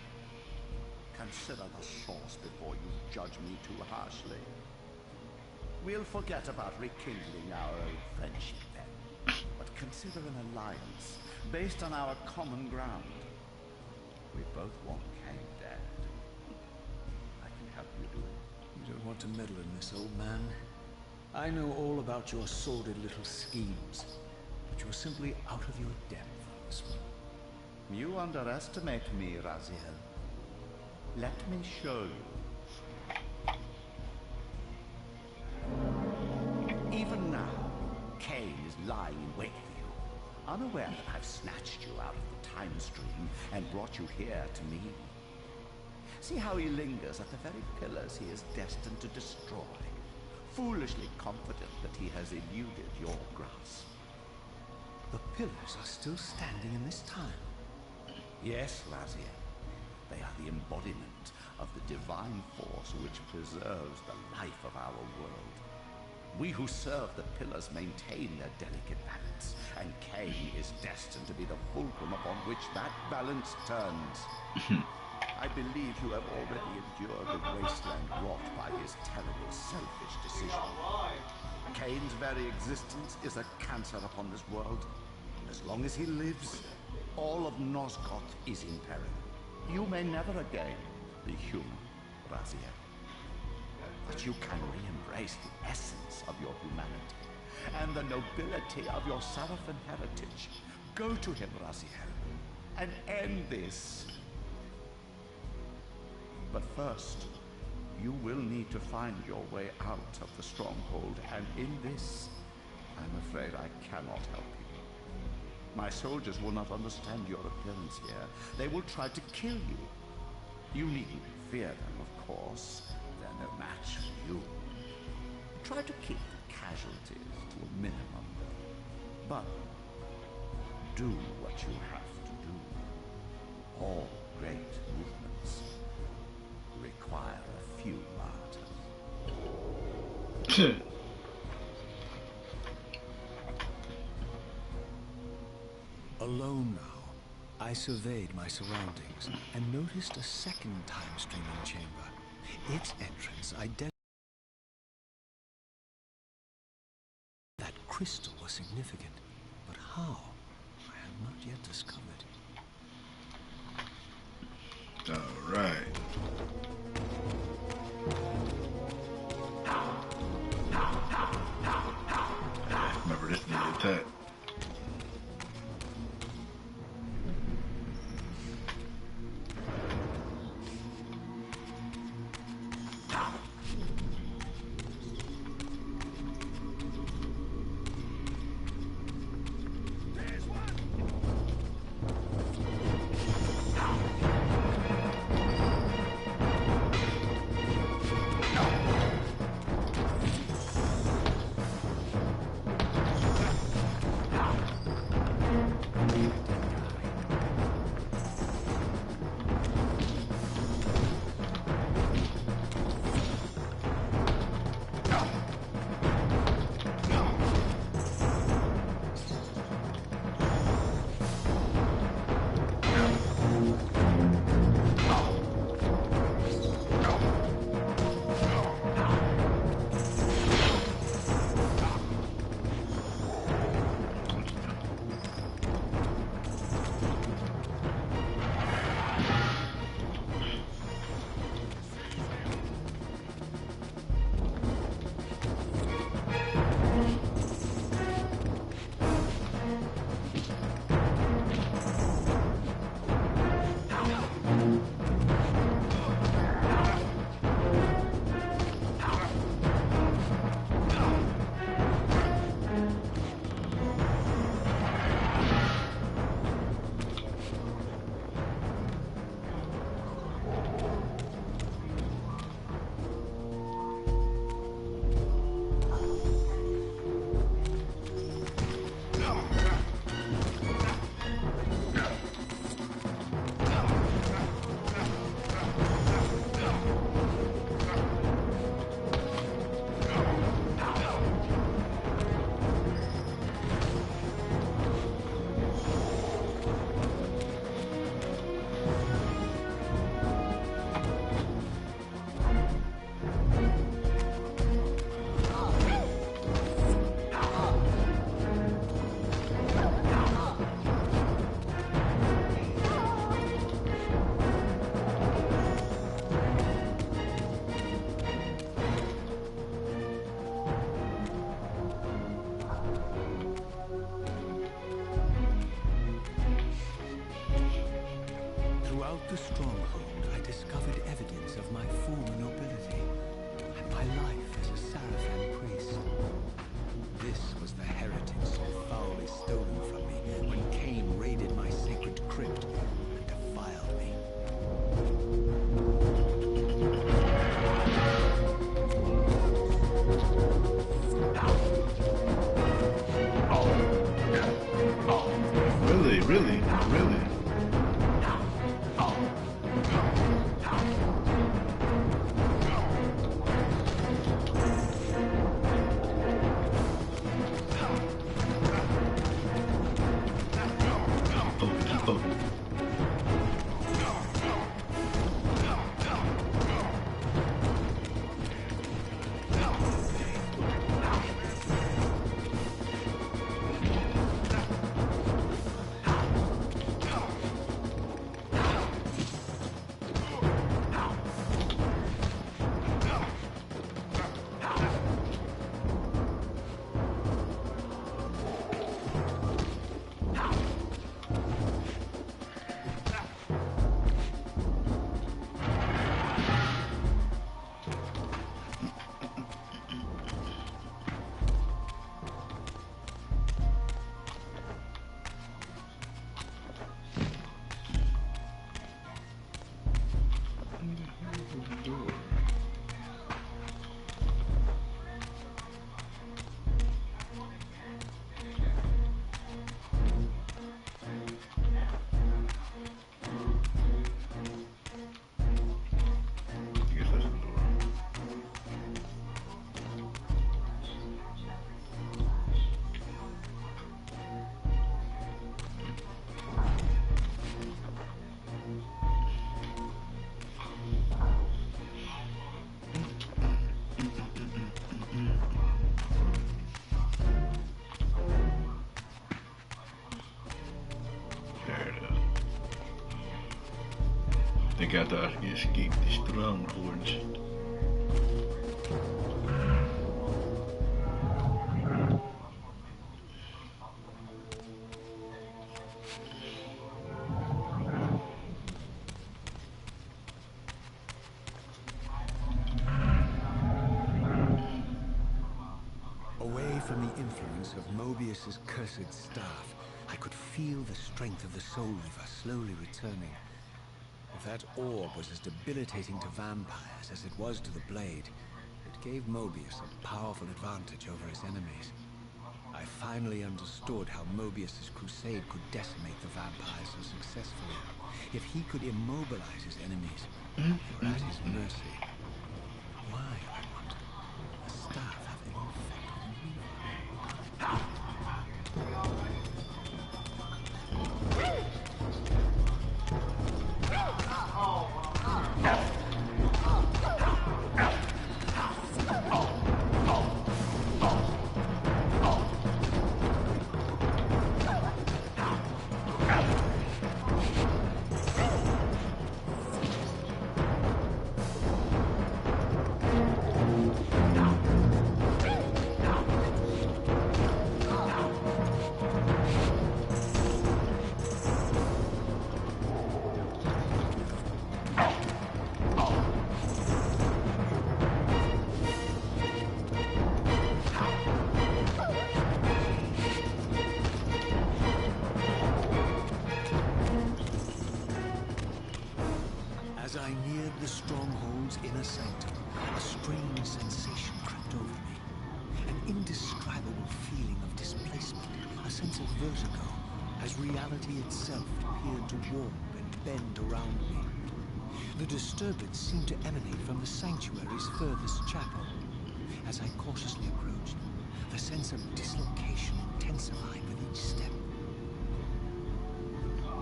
Consider the source before you judge me too harshly. We'll forget about rekindling our old friendship then. But consider an alliance based on our common ground. We both want Cain dead. I can help you do it. You don't want to meddle in this, old man. I know all about your sordid little schemes, but you're simply out of your depth on this one. You underestimate me, Raziel. Let me show you. Even now, Cain is lying in wait for you, unaware that I've snatched you out of the time stream and brought you here to me. See how he lingers at the very pillars he is destined to destroy, foolishly confident that he has eluded your grasp. The pillars are still standing in this time. Yes, Raziel. They are the embodiment of the divine force which preserves the life of our world. We who serve the pillars maintain their delicate balance, and Cain is destined to be the fulcrum upon which that balance turns. I believe you have already endured the wasteland wrought by his terrible, selfish decision. Cain's very existence is a cancer upon this world. As long as he lives, all of Nosgoth is in peril. You may never again be human, Raziel. But you can re-embrace the essence of your humanity and the nobility of your Sarafan heritage. Go to him, Raziel, and end this. But first, you will need to find your way out of the stronghold, and in this, I'm afraid I cannot help you. My soldiers will not understand your appearance here. They will try to kill you. You needn't fear them, of course. They're no match for you. Try to keep the casualties to a minimum. But do what you have to do. All great movements require a few martyrs. Alone now, I surveyed my surroundings and noticed a second time-streaming chamber. Its entrance identified that crystal was significant, but how? I had not yet discovered. All right. Remember this new attack. Throughout the stronghold, I discovered evidence of my former nobility and my life as a Sarafan priest. This was the heritage so foully stolen from me when Cain raided my sacred crypt and defiled me. after I escape the strongholds. Away from the influence of Mobius's cursed staff, I could feel the strength of the Soul Reaver slowly returning. If that orb was as debilitating to vampires as it was to the blade, it gave Mobius a powerful advantage over his enemies. I finally understood how Mobius's crusade could decimate the vampires so successfully. If he could immobilize his enemies, they were at his mercy. Why, I wonder, would the staff have any effect on the Reaver? As I neared the stronghold's inner sanctum, a strange sensation crept over me. An indescribable feeling of displacement, a sense of vertigo, as reality itself appeared to warp and bend around me. The disturbance seemed to emanate from the sanctuary's furthest chapel. As I cautiously approached, the sense of dislocation intensified with each step.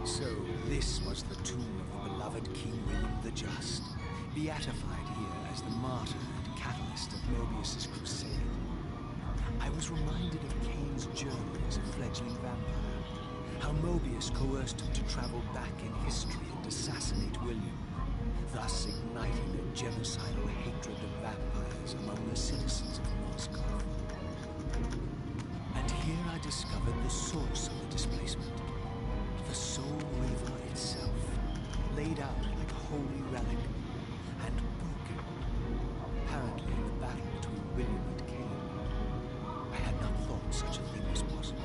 So this was the tomb of the beloved King William the Just, beatified here as the martyr and catalyst of Mobius's crusade. I was reminded of Kane's journey as a fledgling vampire, how Mobius coerced him to travel back in history and assassinate William, thus igniting a genocidal hatred of vampires among the citizens of Nosgoth. And here I discovered the source of the displacement. The Soul Reaver itself, laid out like a holy relic, and broken, apparently in the battle between William and Kane. I had not thought such a thing was possible,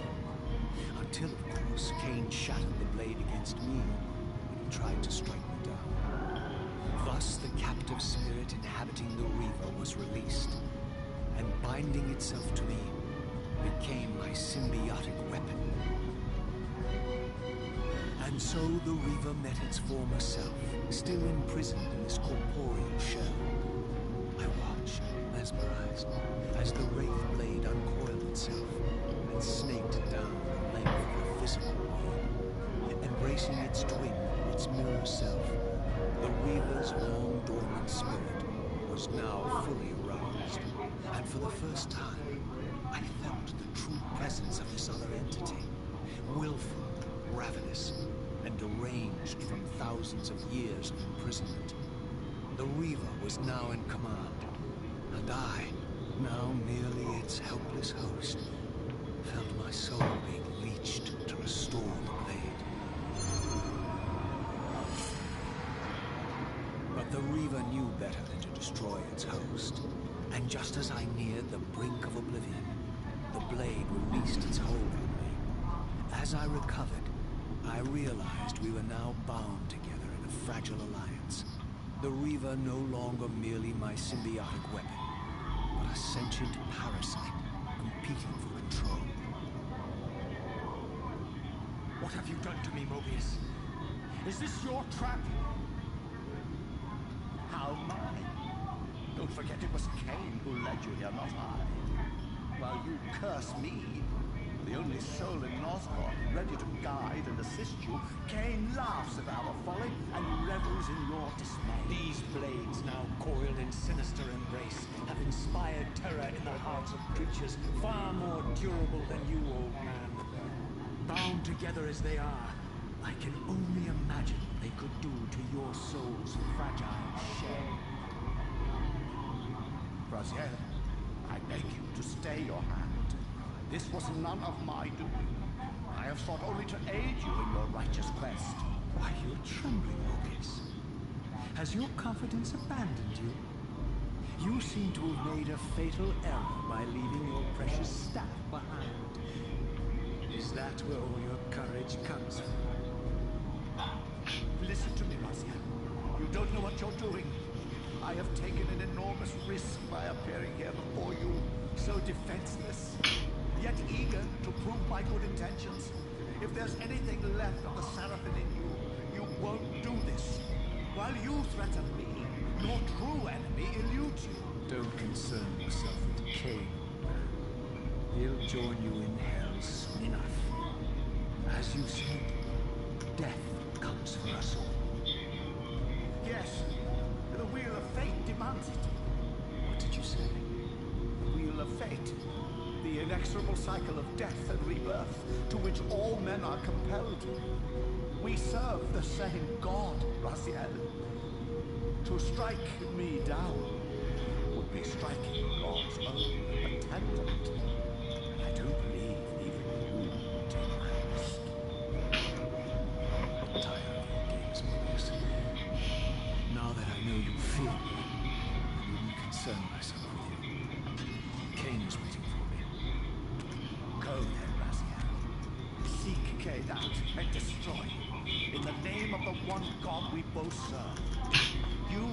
until, of course, Kane shattered the blade against me when he tried to strike me down. Thus, the captive spirit inhabiting the Reaver was released, and binding itself to me, became my symbiotic weapon. And so the Reaver met its former self, still imprisoned in this corporeal shell. I watched, mesmerized, as the Wraith blade uncoiled itself and snaked down the length of the physical blade. Embracing its twin, its mirror self, the Reaver's long dormant spirit was now fully aroused. And for the first time, I felt the true presence of this other entity, willful, ravenous, and deranged from thousands of years of imprisonment. The Reaver was now in command, and I, now merely its helpless host, felt my soul being leached to restore the blade. But the Reaver knew better than to destroy its host, and just as I neared the brink of oblivion, the blade released its hold on me. As I recovered, I realized we were now bound together in a fragile alliance. The Reaver no longer merely my symbiotic weapon, but a sentient parasite competing for control. What have you done to me, Mobius? Is this your trap? How mine? Don't forget it was Cain who led you here, not I. While you curse me, the only soul in Nosgoth ready to guide and assist you, Cain laughs at our folly and revels in your dismay. These blades, now coiled in sinister embrace, have inspired terror in the hearts of creatures far more durable than you, old man. Bound together as they are, I can only imagine what they could do to your soul's fragile shell. Braziel, I beg you to stay your hand. This was none of my doing. I have sought only to aid you in your righteous quest. Why, you're trembling, Orcus. Has your confidence abandoned you? You seem to have made a fatal error by leaving your precious staff behind. Is that where all your courage comes from? Listen to me, Braziel. You don't know what you're doing. I have taken an enormous risk by appearing here before you, so defenseless, yet eager to prove my good intentions. If there's anything left of the Seraphim in you, you won't do this. While you threaten me, your true enemy eludes you. Don't concern yourself with Cain. He'll join you in hell soon enough. As you said, death comes for us all. Yes, the wheel of fate demands it. What did you say? The wheel of fate. The inexorable cycle of death and rebirth to which all men are compelled. We serve the same God, Raziel. To strike me down would be striking God's own attendant. I don't believe even you would take my risk. I'm tired of your games, Mobius. Now that I know you fear me, I wouldn't concern myself with you. Cain is waiting for me. Go then, Raziel. Seek Cain out and destroy him. In the name of the one God we both serve. You,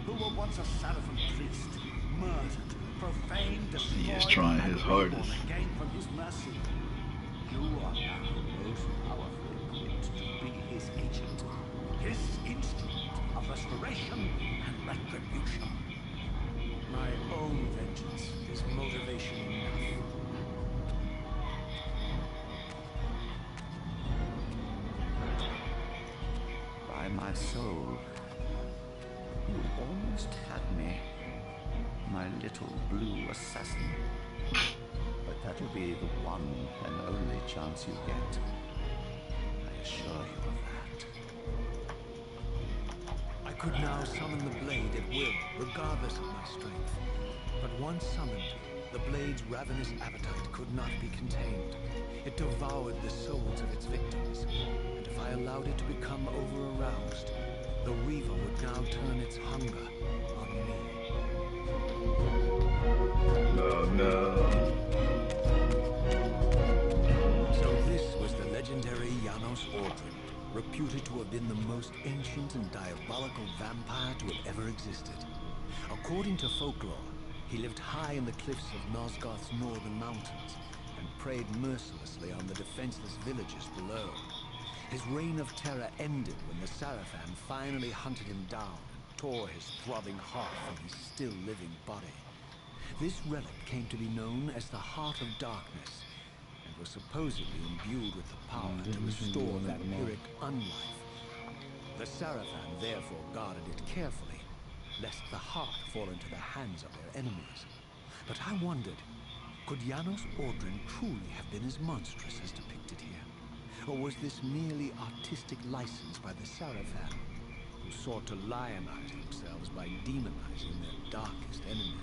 who were once a Seraphim priest, murdered, profaned, destroyed, He is trying his and hardest. reborn again from his mercy. You are now most powerfully equipped to be his agent, his instrument of restoration and retribution. My own vengeance is motivation enough. By my soul, you almost had me, my little blue assassin. But that'll be the one and only chance you get. I assure you of that. I could now summon the blade at will, regardless of my strength. But once summoned, the blade's ravenous appetite could not be contained. It devoured the souls of its victims, and if I allowed it to become over-aroused, the Reaver would now turn its hunger on me. Oh no. So this was the legendary Janos Ordrin, reputed to have been the most ancient and diabolical vampire to have ever existed. According to folklore, he lived high in the cliffs of Nosgoth's northern mountains and preyed mercilessly on the defenseless villagers below. His reign of terror ended when the Seraphim finally hunted him down and tore his throbbing heart from his still living body. This relic came to be known as the Heart of Darkness, and was supposedly imbued with the power to restore vampiric unlife. The Seraphim therefore guarded it carefully, lest the heart fall into the hands of their enemies. But I wondered, could Janos Ordrin truly have been as monstrous as depicted here? Or was this merely artistic license by the Seraphim, who sought to lionize themselves by demonizing their darkest enemy?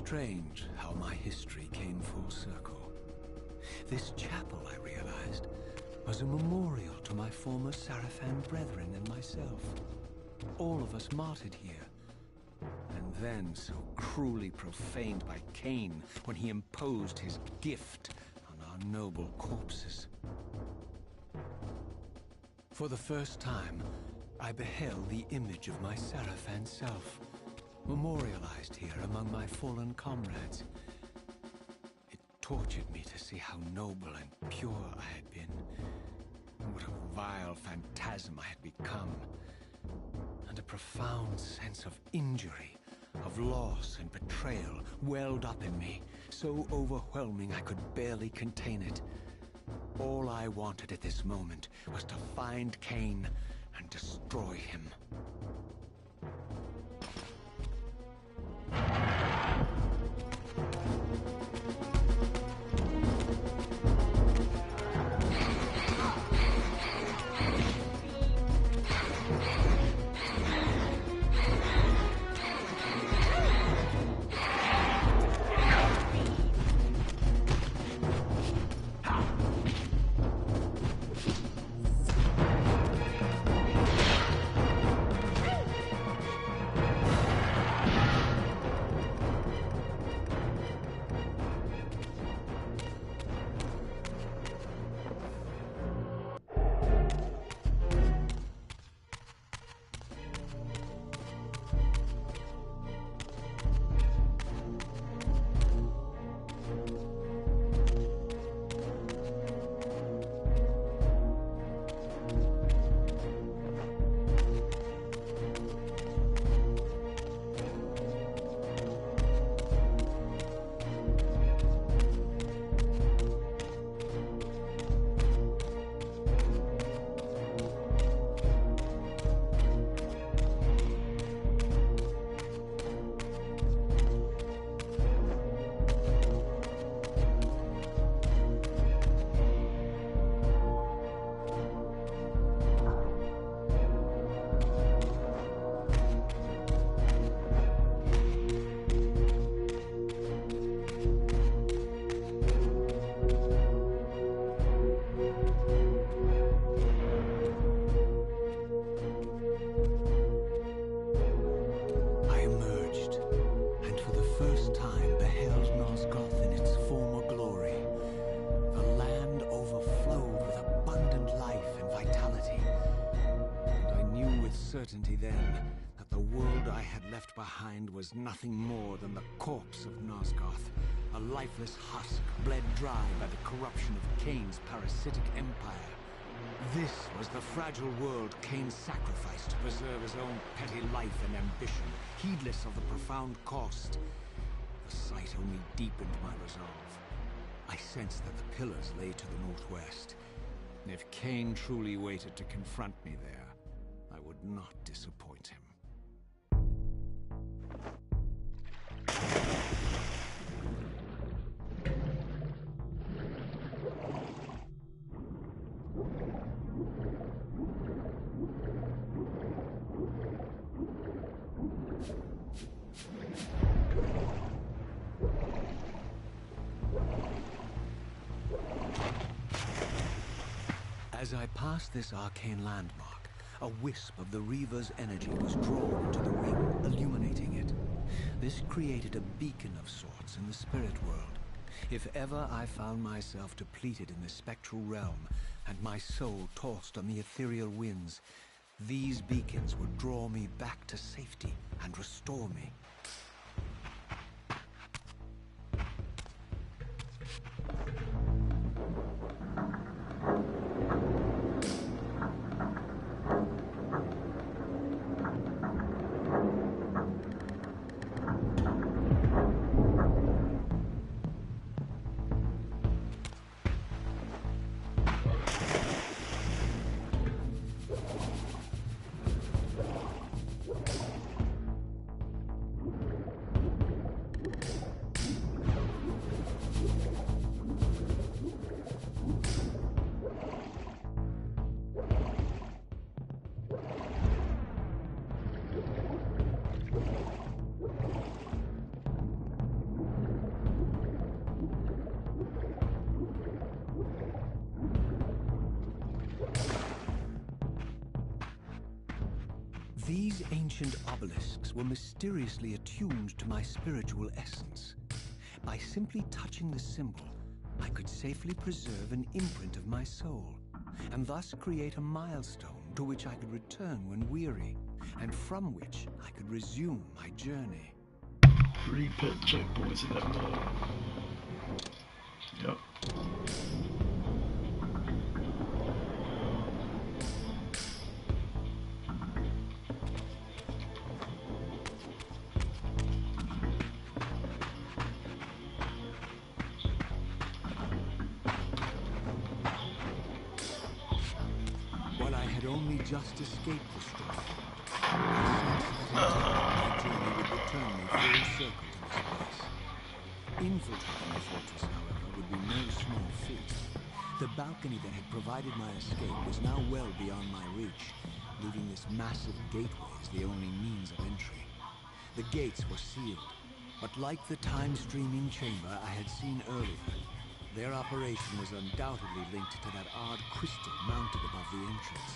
strange how my history came full circle. This chapel, I realized, was a memorial to my former Sarafan brethren and myself. All of us martyred here. And then so cruelly profaned by Cain when he imposed his gift on our noble corpses. For the first time, I beheld the image of my Sarafan self, memorialized here among my fallen comrades. It tortured me to see how noble and pure I had been, and what a vile phantasm I had become, and a profound sense of injury, of loss and betrayal welled up in me, so overwhelming I could barely contain it. All I wanted at this moment was to find Cain and destroy him. Certainty then that the world I had left behind was nothing more than the corpse of Nosgoth, a lifeless husk bled dry by the corruption of Cain's parasitic empire. This was the fragile world Cain sacrificed to preserve his own petty life and ambition, heedless of the profound cost. The sight only deepened my resolve. I sensed that the pillars lay to the northwest. If Cain truly waited to confront me there, I would not disappoint him. As I passed this arcane landmark, a wisp of the Reaver's energy was drawn into the ring, illuminating it. This created a beacon of sorts in the spirit world. If ever I found myself depleted in the spectral realm, and my soul tossed on the ethereal winds, these beacons would draw me back to safety and restore me. These ancient obelisks were mysteriously attuned to my spiritual essence. By simply touching the symbol, I could safely preserve an imprint of my soul, and thus create a milestone to which I could return when weary, and from which I could resume my journey. 3 pet checkpoints in that mode. Yep. While I had only just escaped the storm, I sensed that in time my journey would return me full circle to this place. Infiltrating the fortress, however, would be no small feat. The balcony that had provided my escape was now well beyond my reach, leaving this massive gateway as the only means of entry. The gates were sealed, but like the time-streaming chamber I had seen earlier, their operation was undoubtedly linked to that odd crystal mounted above the entrance.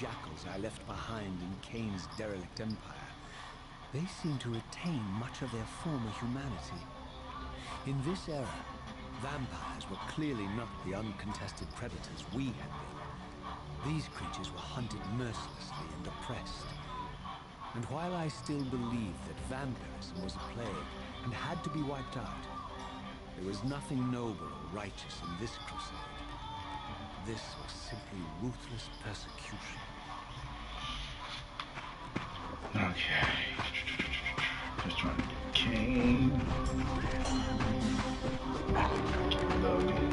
jackals I left behind in Kain's derelict empire, they seem to retain much of their former humanity. In this era, vampires were clearly not the uncontested predators we had been. These creatures were hunted mercilessly and oppressed. And while I still believe that vampirism was a plague and had to be wiped out, there was nothing noble or righteous in this crusade. This was simply ruthless persecution. Okay. Just trying to get Kane. Loading.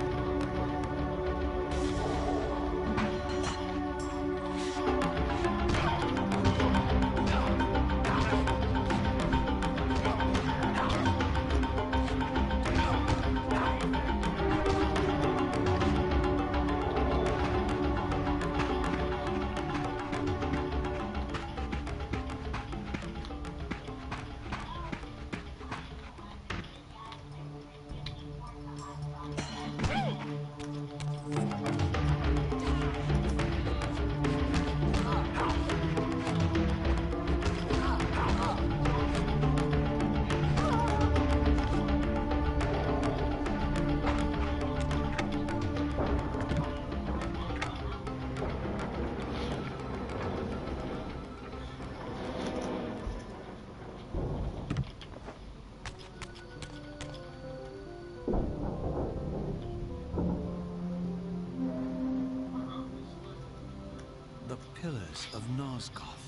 The pillars of Nosgoth,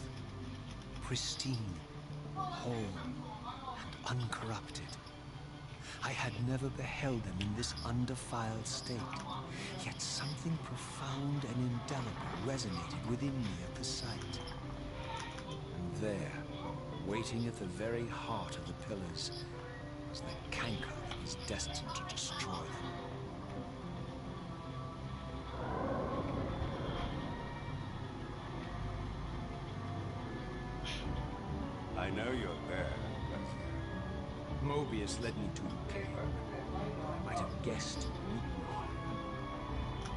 pristine, whole, and uncorrupted. I had never beheld them in this undefiled state, yet something profound and indelible resonated within me at the sight. And there, waiting at the very heart of the pillars, was the canker that was destined to destroy them. I know you're there, Mobius led me to Cain. I might have guessed you would be.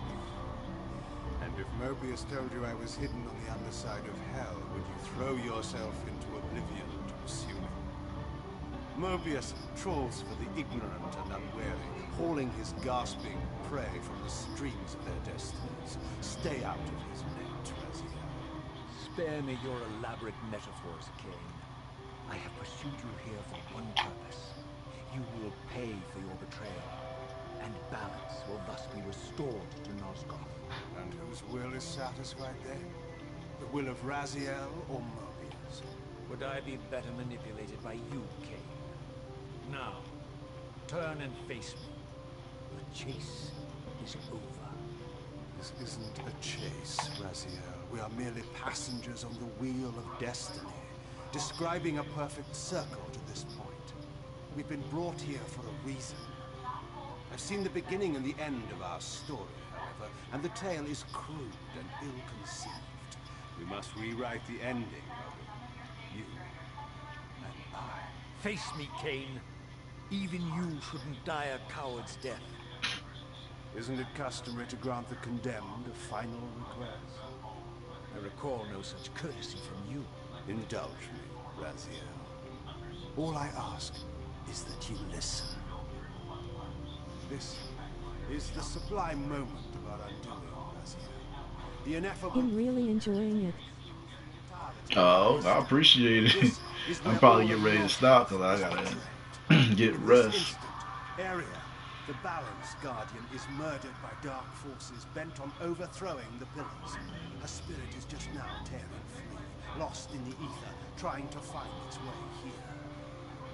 And if Mobius told you I was hidden on the underside of hell, would you throw yourself into oblivion to pursue me? Mobius trawls for the ignorant and unwary, hauling his gasping prey from the streams of their destinies. Stay out of his net, Raziel. Spare me your elaborate metaphors, Cain. I have pursued you here for one purpose. You will pay for your betrayal, and balance will thus be restored to Nosgoth. And whose will is satisfied then? The will of Raziel or Mobius? Would I be better manipulated by you, Cain? Now, turn and face me. The chase is over. This isn't a chase, Raziel. We are merely passengers on the wheel of destiny, describing a perfect circle to this point. We've been brought here for a reason. I've seen the beginning and the end of our story, however, and the tale is crude and ill-conceived. We must rewrite the ending of it. You and I. Face me, Cain. Even you shouldn't die a coward's death. Isn't it customary to grant the condemned a final request? I recall no such courtesy from you. Indulge me, Raziel. All I ask is that you listen. This is the sublime moment of our undoing, Raziel. The ineffable... I'm really enjoying it. Oh, I appreciate it. I'm probably getting ready to stop because I gotta get rest. Area, the Balance Guardian, is murdered by dark forces bent on overthrowing the pillars. Her spirit is just now tearing free, lost in the ether, trying to find its way here.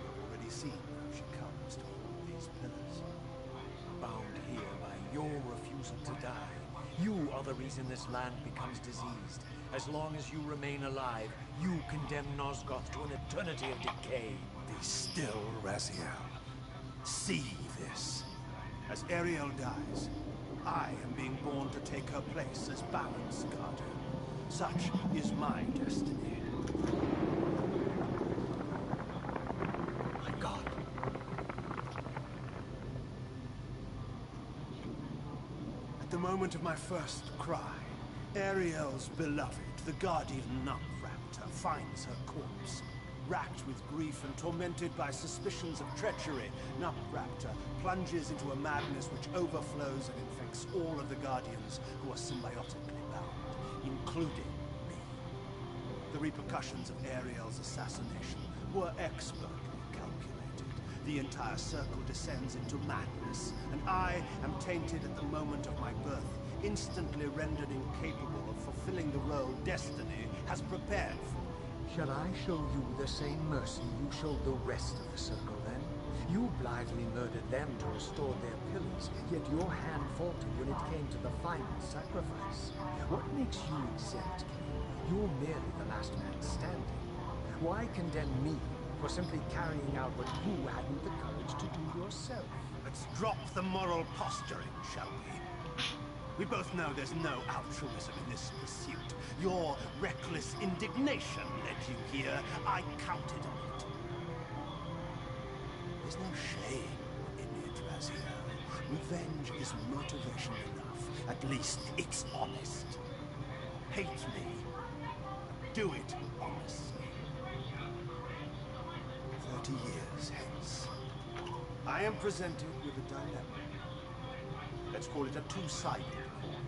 You've already seen how she comes to hold these pillars. Bound here by your refusal to die. You are the reason this land becomes diseased. As long as you remain alive, you condemn Nosgoth to an eternity of decay. Be still, Raziel. See this. As Ariel dies, I am being born to take her place as Balance Guardian. Such is my destiny. My God. At the moment of my first cry, Ariel's beloved, the guardian Nutraptor, finds her corpse. Racked with grief and tormented by suspicions of treachery, Nutraptor plunges into a madness which overflows and infects all of the Guardians who are symbiotically bound, including me. The repercussions of Ariel's assassination were expertly calculated. The entire circle descends into madness, and I am tainted at the moment of my birth, instantly rendered incapable of fulfilling the role destiny has prepared for me. Shall I show you the same mercy you showed the rest of the circle then? You blithely murdered them to restore their pillars, yet your hand faltered when it came to the final sacrifice. What makes you exempt, King? You're merely the last man standing. Why condemn me for simply carrying out what you hadn't the courage to do yourself? Let's drop the moral posturing, shall we? We both know there's no altruism in this pursuit. Your reckless indignation led you here. I counted on it. There's no shame in it, Raziel. Revenge is motivation enough. At least it's honest. Hate me. Do it honestly. 30 years hence, I am presented with a dilemma. Let's call it a two-sided coin.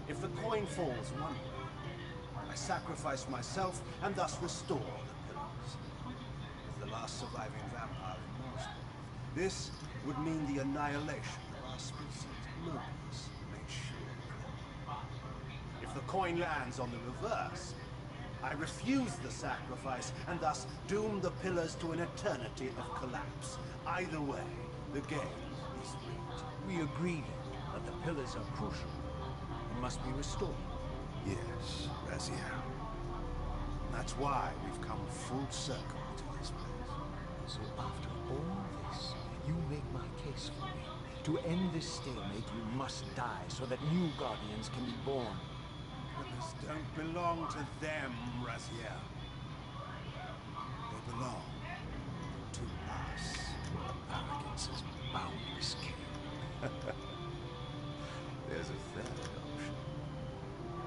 If the coin falls one way, I sacrifice myself and thus restore the pillars. As the last surviving vampire in Moscow, this would mean the annihilation of our species. Mobius made sure of that. If the coin lands on the reverse, I refuse the sacrifice and thus doom the pillars to an eternity of collapse. Either way, the game is rigged. We agreed that the pillars are crucial and must be restored. Yes, Raziel. That's why we've come full circle to this place. So after all this, you make my case for me. To end this stalemate, you must die so that new guardians can be born. Pillars don't belong to them, Raziel. They belong to us. Arrogance is boundless, King. There's a third option.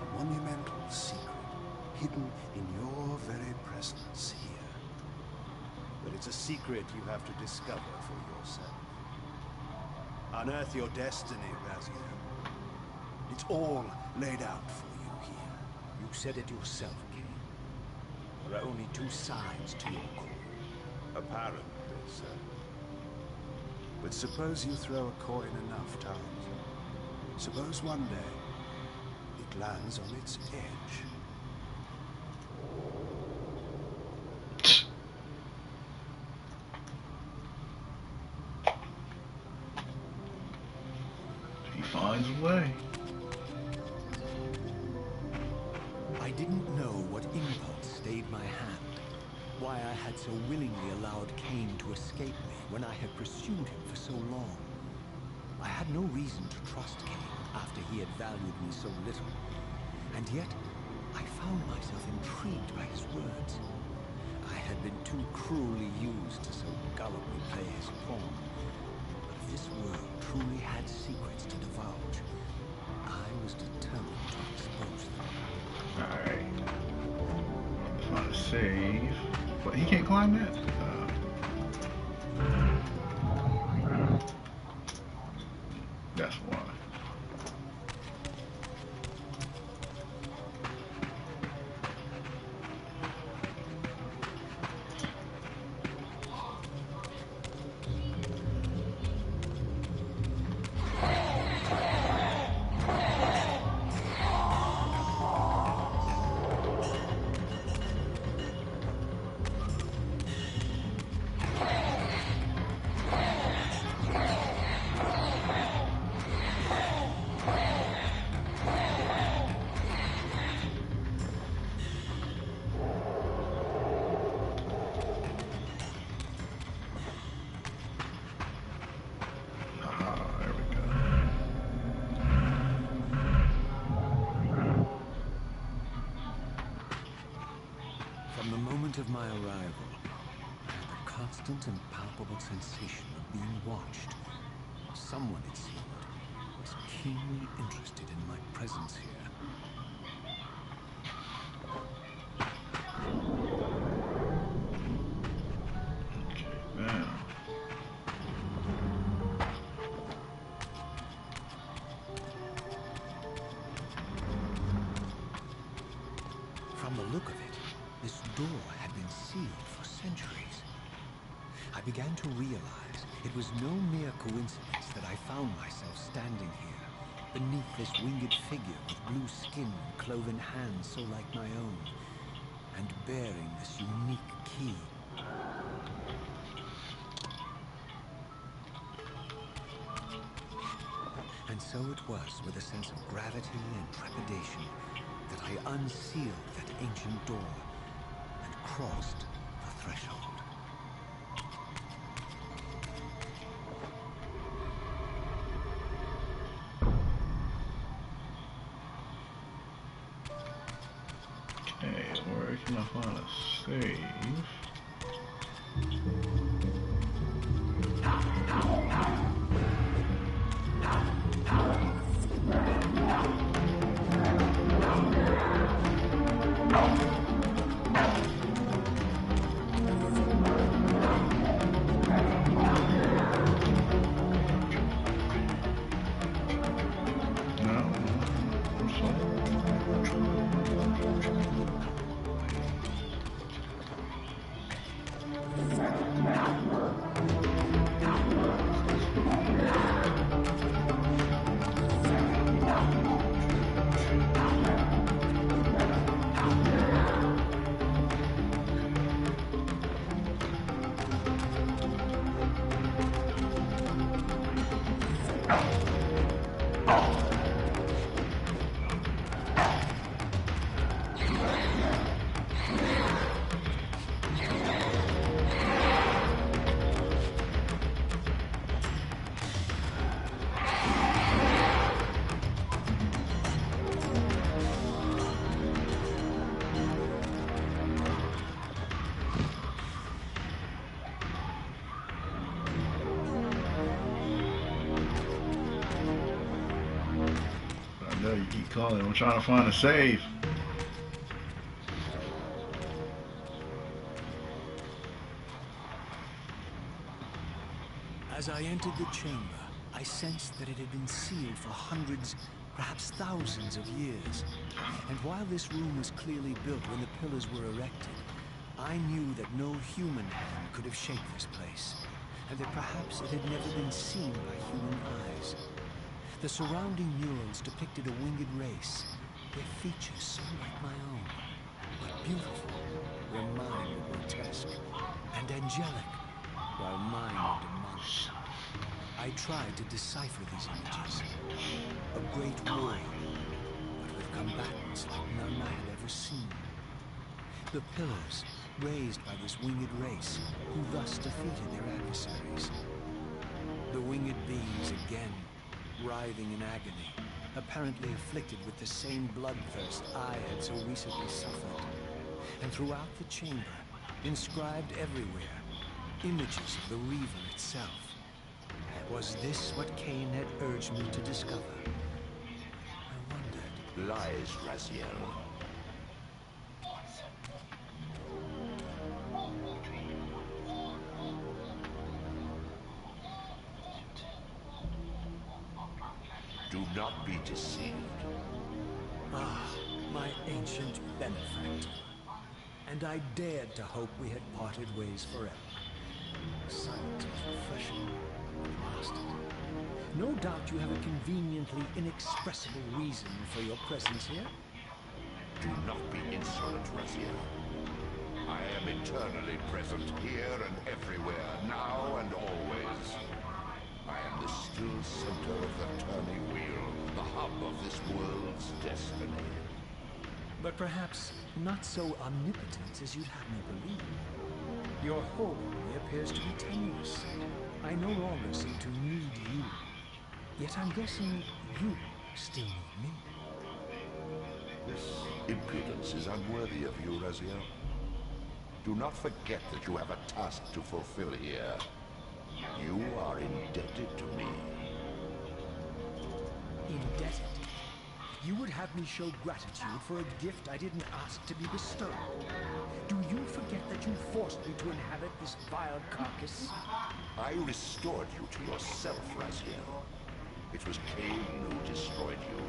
A monumental secret hidden in your very presence here. But it's a secret you have to discover for yourself. Unearth your destiny, Raziel. It's all laid out for you here. You said it yourself, King. There are only two sides to your coin. Apparently, sir. But suppose you throw a coin enough times. Suppose one day it lands on its edge. He finds a way. I didn't know what impulse stayed my hand. Why I had so willingly allowed Cain to escape me when I had pursued him for so long. I had no reason to trust Cain after he had valued me so little. And yet, I found myself intrigued by his words. I had been too cruelly used to so gullibly play his pawn. But if this world truly had secrets to divulge, I was determined to expose them. Alright. Trying to save. But he can't climb that? That's why. Of my arrival, I had the constant and palpable sensation of being watched. Someone, it seemed, was seems keenly interested in my presence here. Man. From the look of it, this door had been sealed for centuries. I began to realize it was no mere coincidence that I found myself standing here, beneath this winged figure with blue skin and cloven hands so like my own, and bearing this unique key. And so it was with a sense of gravity and trepidation that I unsealed that ancient door and crossed the threshold. Okay, where can I find a save? You keep calling. I'm trying to find a save. As I entered the chamber, I sensed that it had been sealed for hundreds, perhaps thousands of years. And while this room was clearly built when the pillars were erected, I knew that no human hand could have shaped this place, and that perhaps it had never been seen by human eyes. The surrounding murals depicted a winged race, their features so like my own, but beautiful, where mine were grotesque, and angelic, while mine were demonic. I tried to decipher these images. A great war, but with combatants like none I had ever seen. The pillars, raised by this winged race, who thus defeated their adversaries. The winged beings again, writhing in agony, apparently afflicted with the same bloodthirst I had so recently suffered. And throughout the chamber, inscribed everywhere, images of the Reaver itself. Was this what Cain had urged me to discover? I wondered. Lies, Raziel. Do not be deceived. Ah, my ancient benefactor. And I dared to hope we had parted ways forever. Silence was refreshing at last. No doubt you have a conveniently inexpressible reason for your presence here. Do not be insolent, Raziel. I am eternally present here and everywhere, now and always. I am the still center of the turning wheel, the hub of this world's destiny. But perhaps not so omnipotent as you'd have me believe. Your hope appears to be tenuous. I no longer seem to need you. Yet I'm guessing you still need me. This impudence is unworthy of you, Raziel. Do not forget that you have a task to fulfill here. You are indebted to me. have me show gratitude for a gift I didn't ask to be bestowed? Do you forget that you forced me to inhabit this vile carcass? I restored you to yourself, Raziel. It was Cain who destroyed you.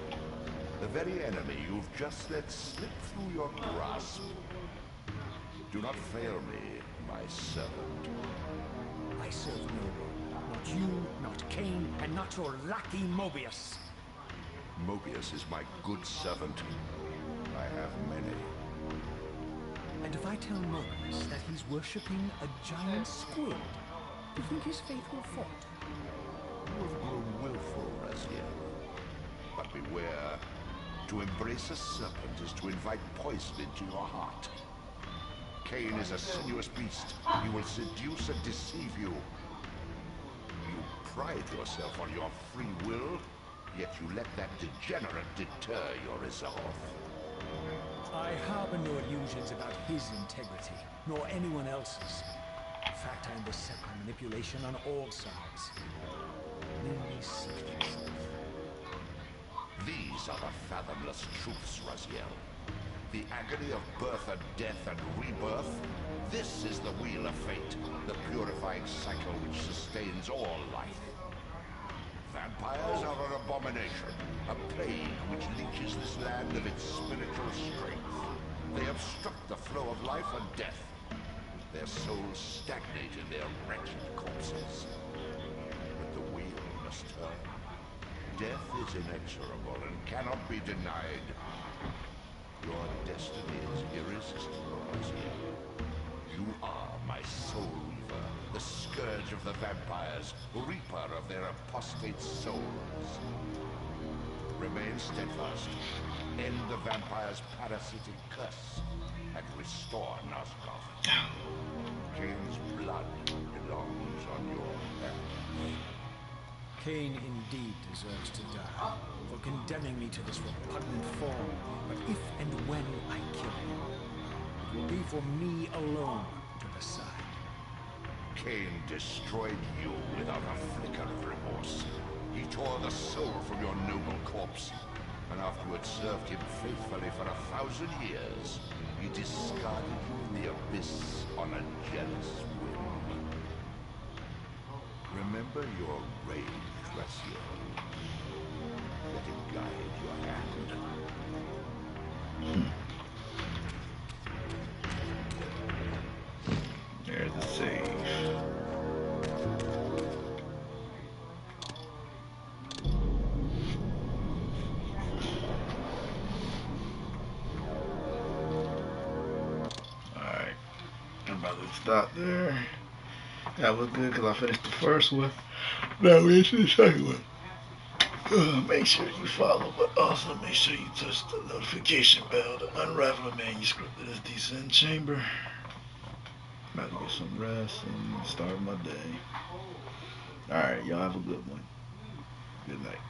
The very enemy you've just let slip through your grasp. Do not fail me, my servant. I serve no one. Not you, not Cain, and not your lackey Mobius. Mobius is my good servant. I have many. And if I tell Mobius that he's worshipping a giant squid, do you think his faith will falter? You have grown willful, Raziel. But beware. To embrace a serpent is to invite poison into your heart. Cain is a sinuous beast. He will seduce and deceive you. You pride yourself on your free will, yet you let that degenerate deter your resolve. I harbor no illusions about his integrity, nor anyone else's. In fact, I am beset by manipulation on all sides. Mainly self. These are the fathomless truths, Raziel. The agony of birth and death and rebirth. This is the wheel of fate, the purifying cycle which sustains all life. Vampires are an abomination, a plague which leeches this land of its spiritual strength. They obstruct the flow of life and death. Their souls stagnate in their wretched corpses. But the wheel must turn. Death is inexorable and cannot be denied. Your destiny is irresistible, Raziel. You are my Soul Reaver, the scourge of the vampires, reaper of their apostate souls. Remain steadfast, end the vampire's parasitic curse, and restore Nosgoth. Cain's blood belongs on your hands. Cain indeed deserves to die for condemning me to this repugnant form. But if and when I kill him, it will be for me alone to decide. Cain destroyed you without a flicker of remorse. He tore the soul from your noble corpse, and after you had served him faithfully for 1,000 years, he discarded you in the abyss on a jealous whim. Remember your rage, Raziel. Let it guide your hand. There's the save. Alright. I'm about to stop there. That was good because I finished the first one. Now we're into the second one. Make sure you follow, but also make sure you touch the notification bell to unravel the manuscript of this descent chamber. About to get some rest and start my day. Alright, y'all have a good one. Good night.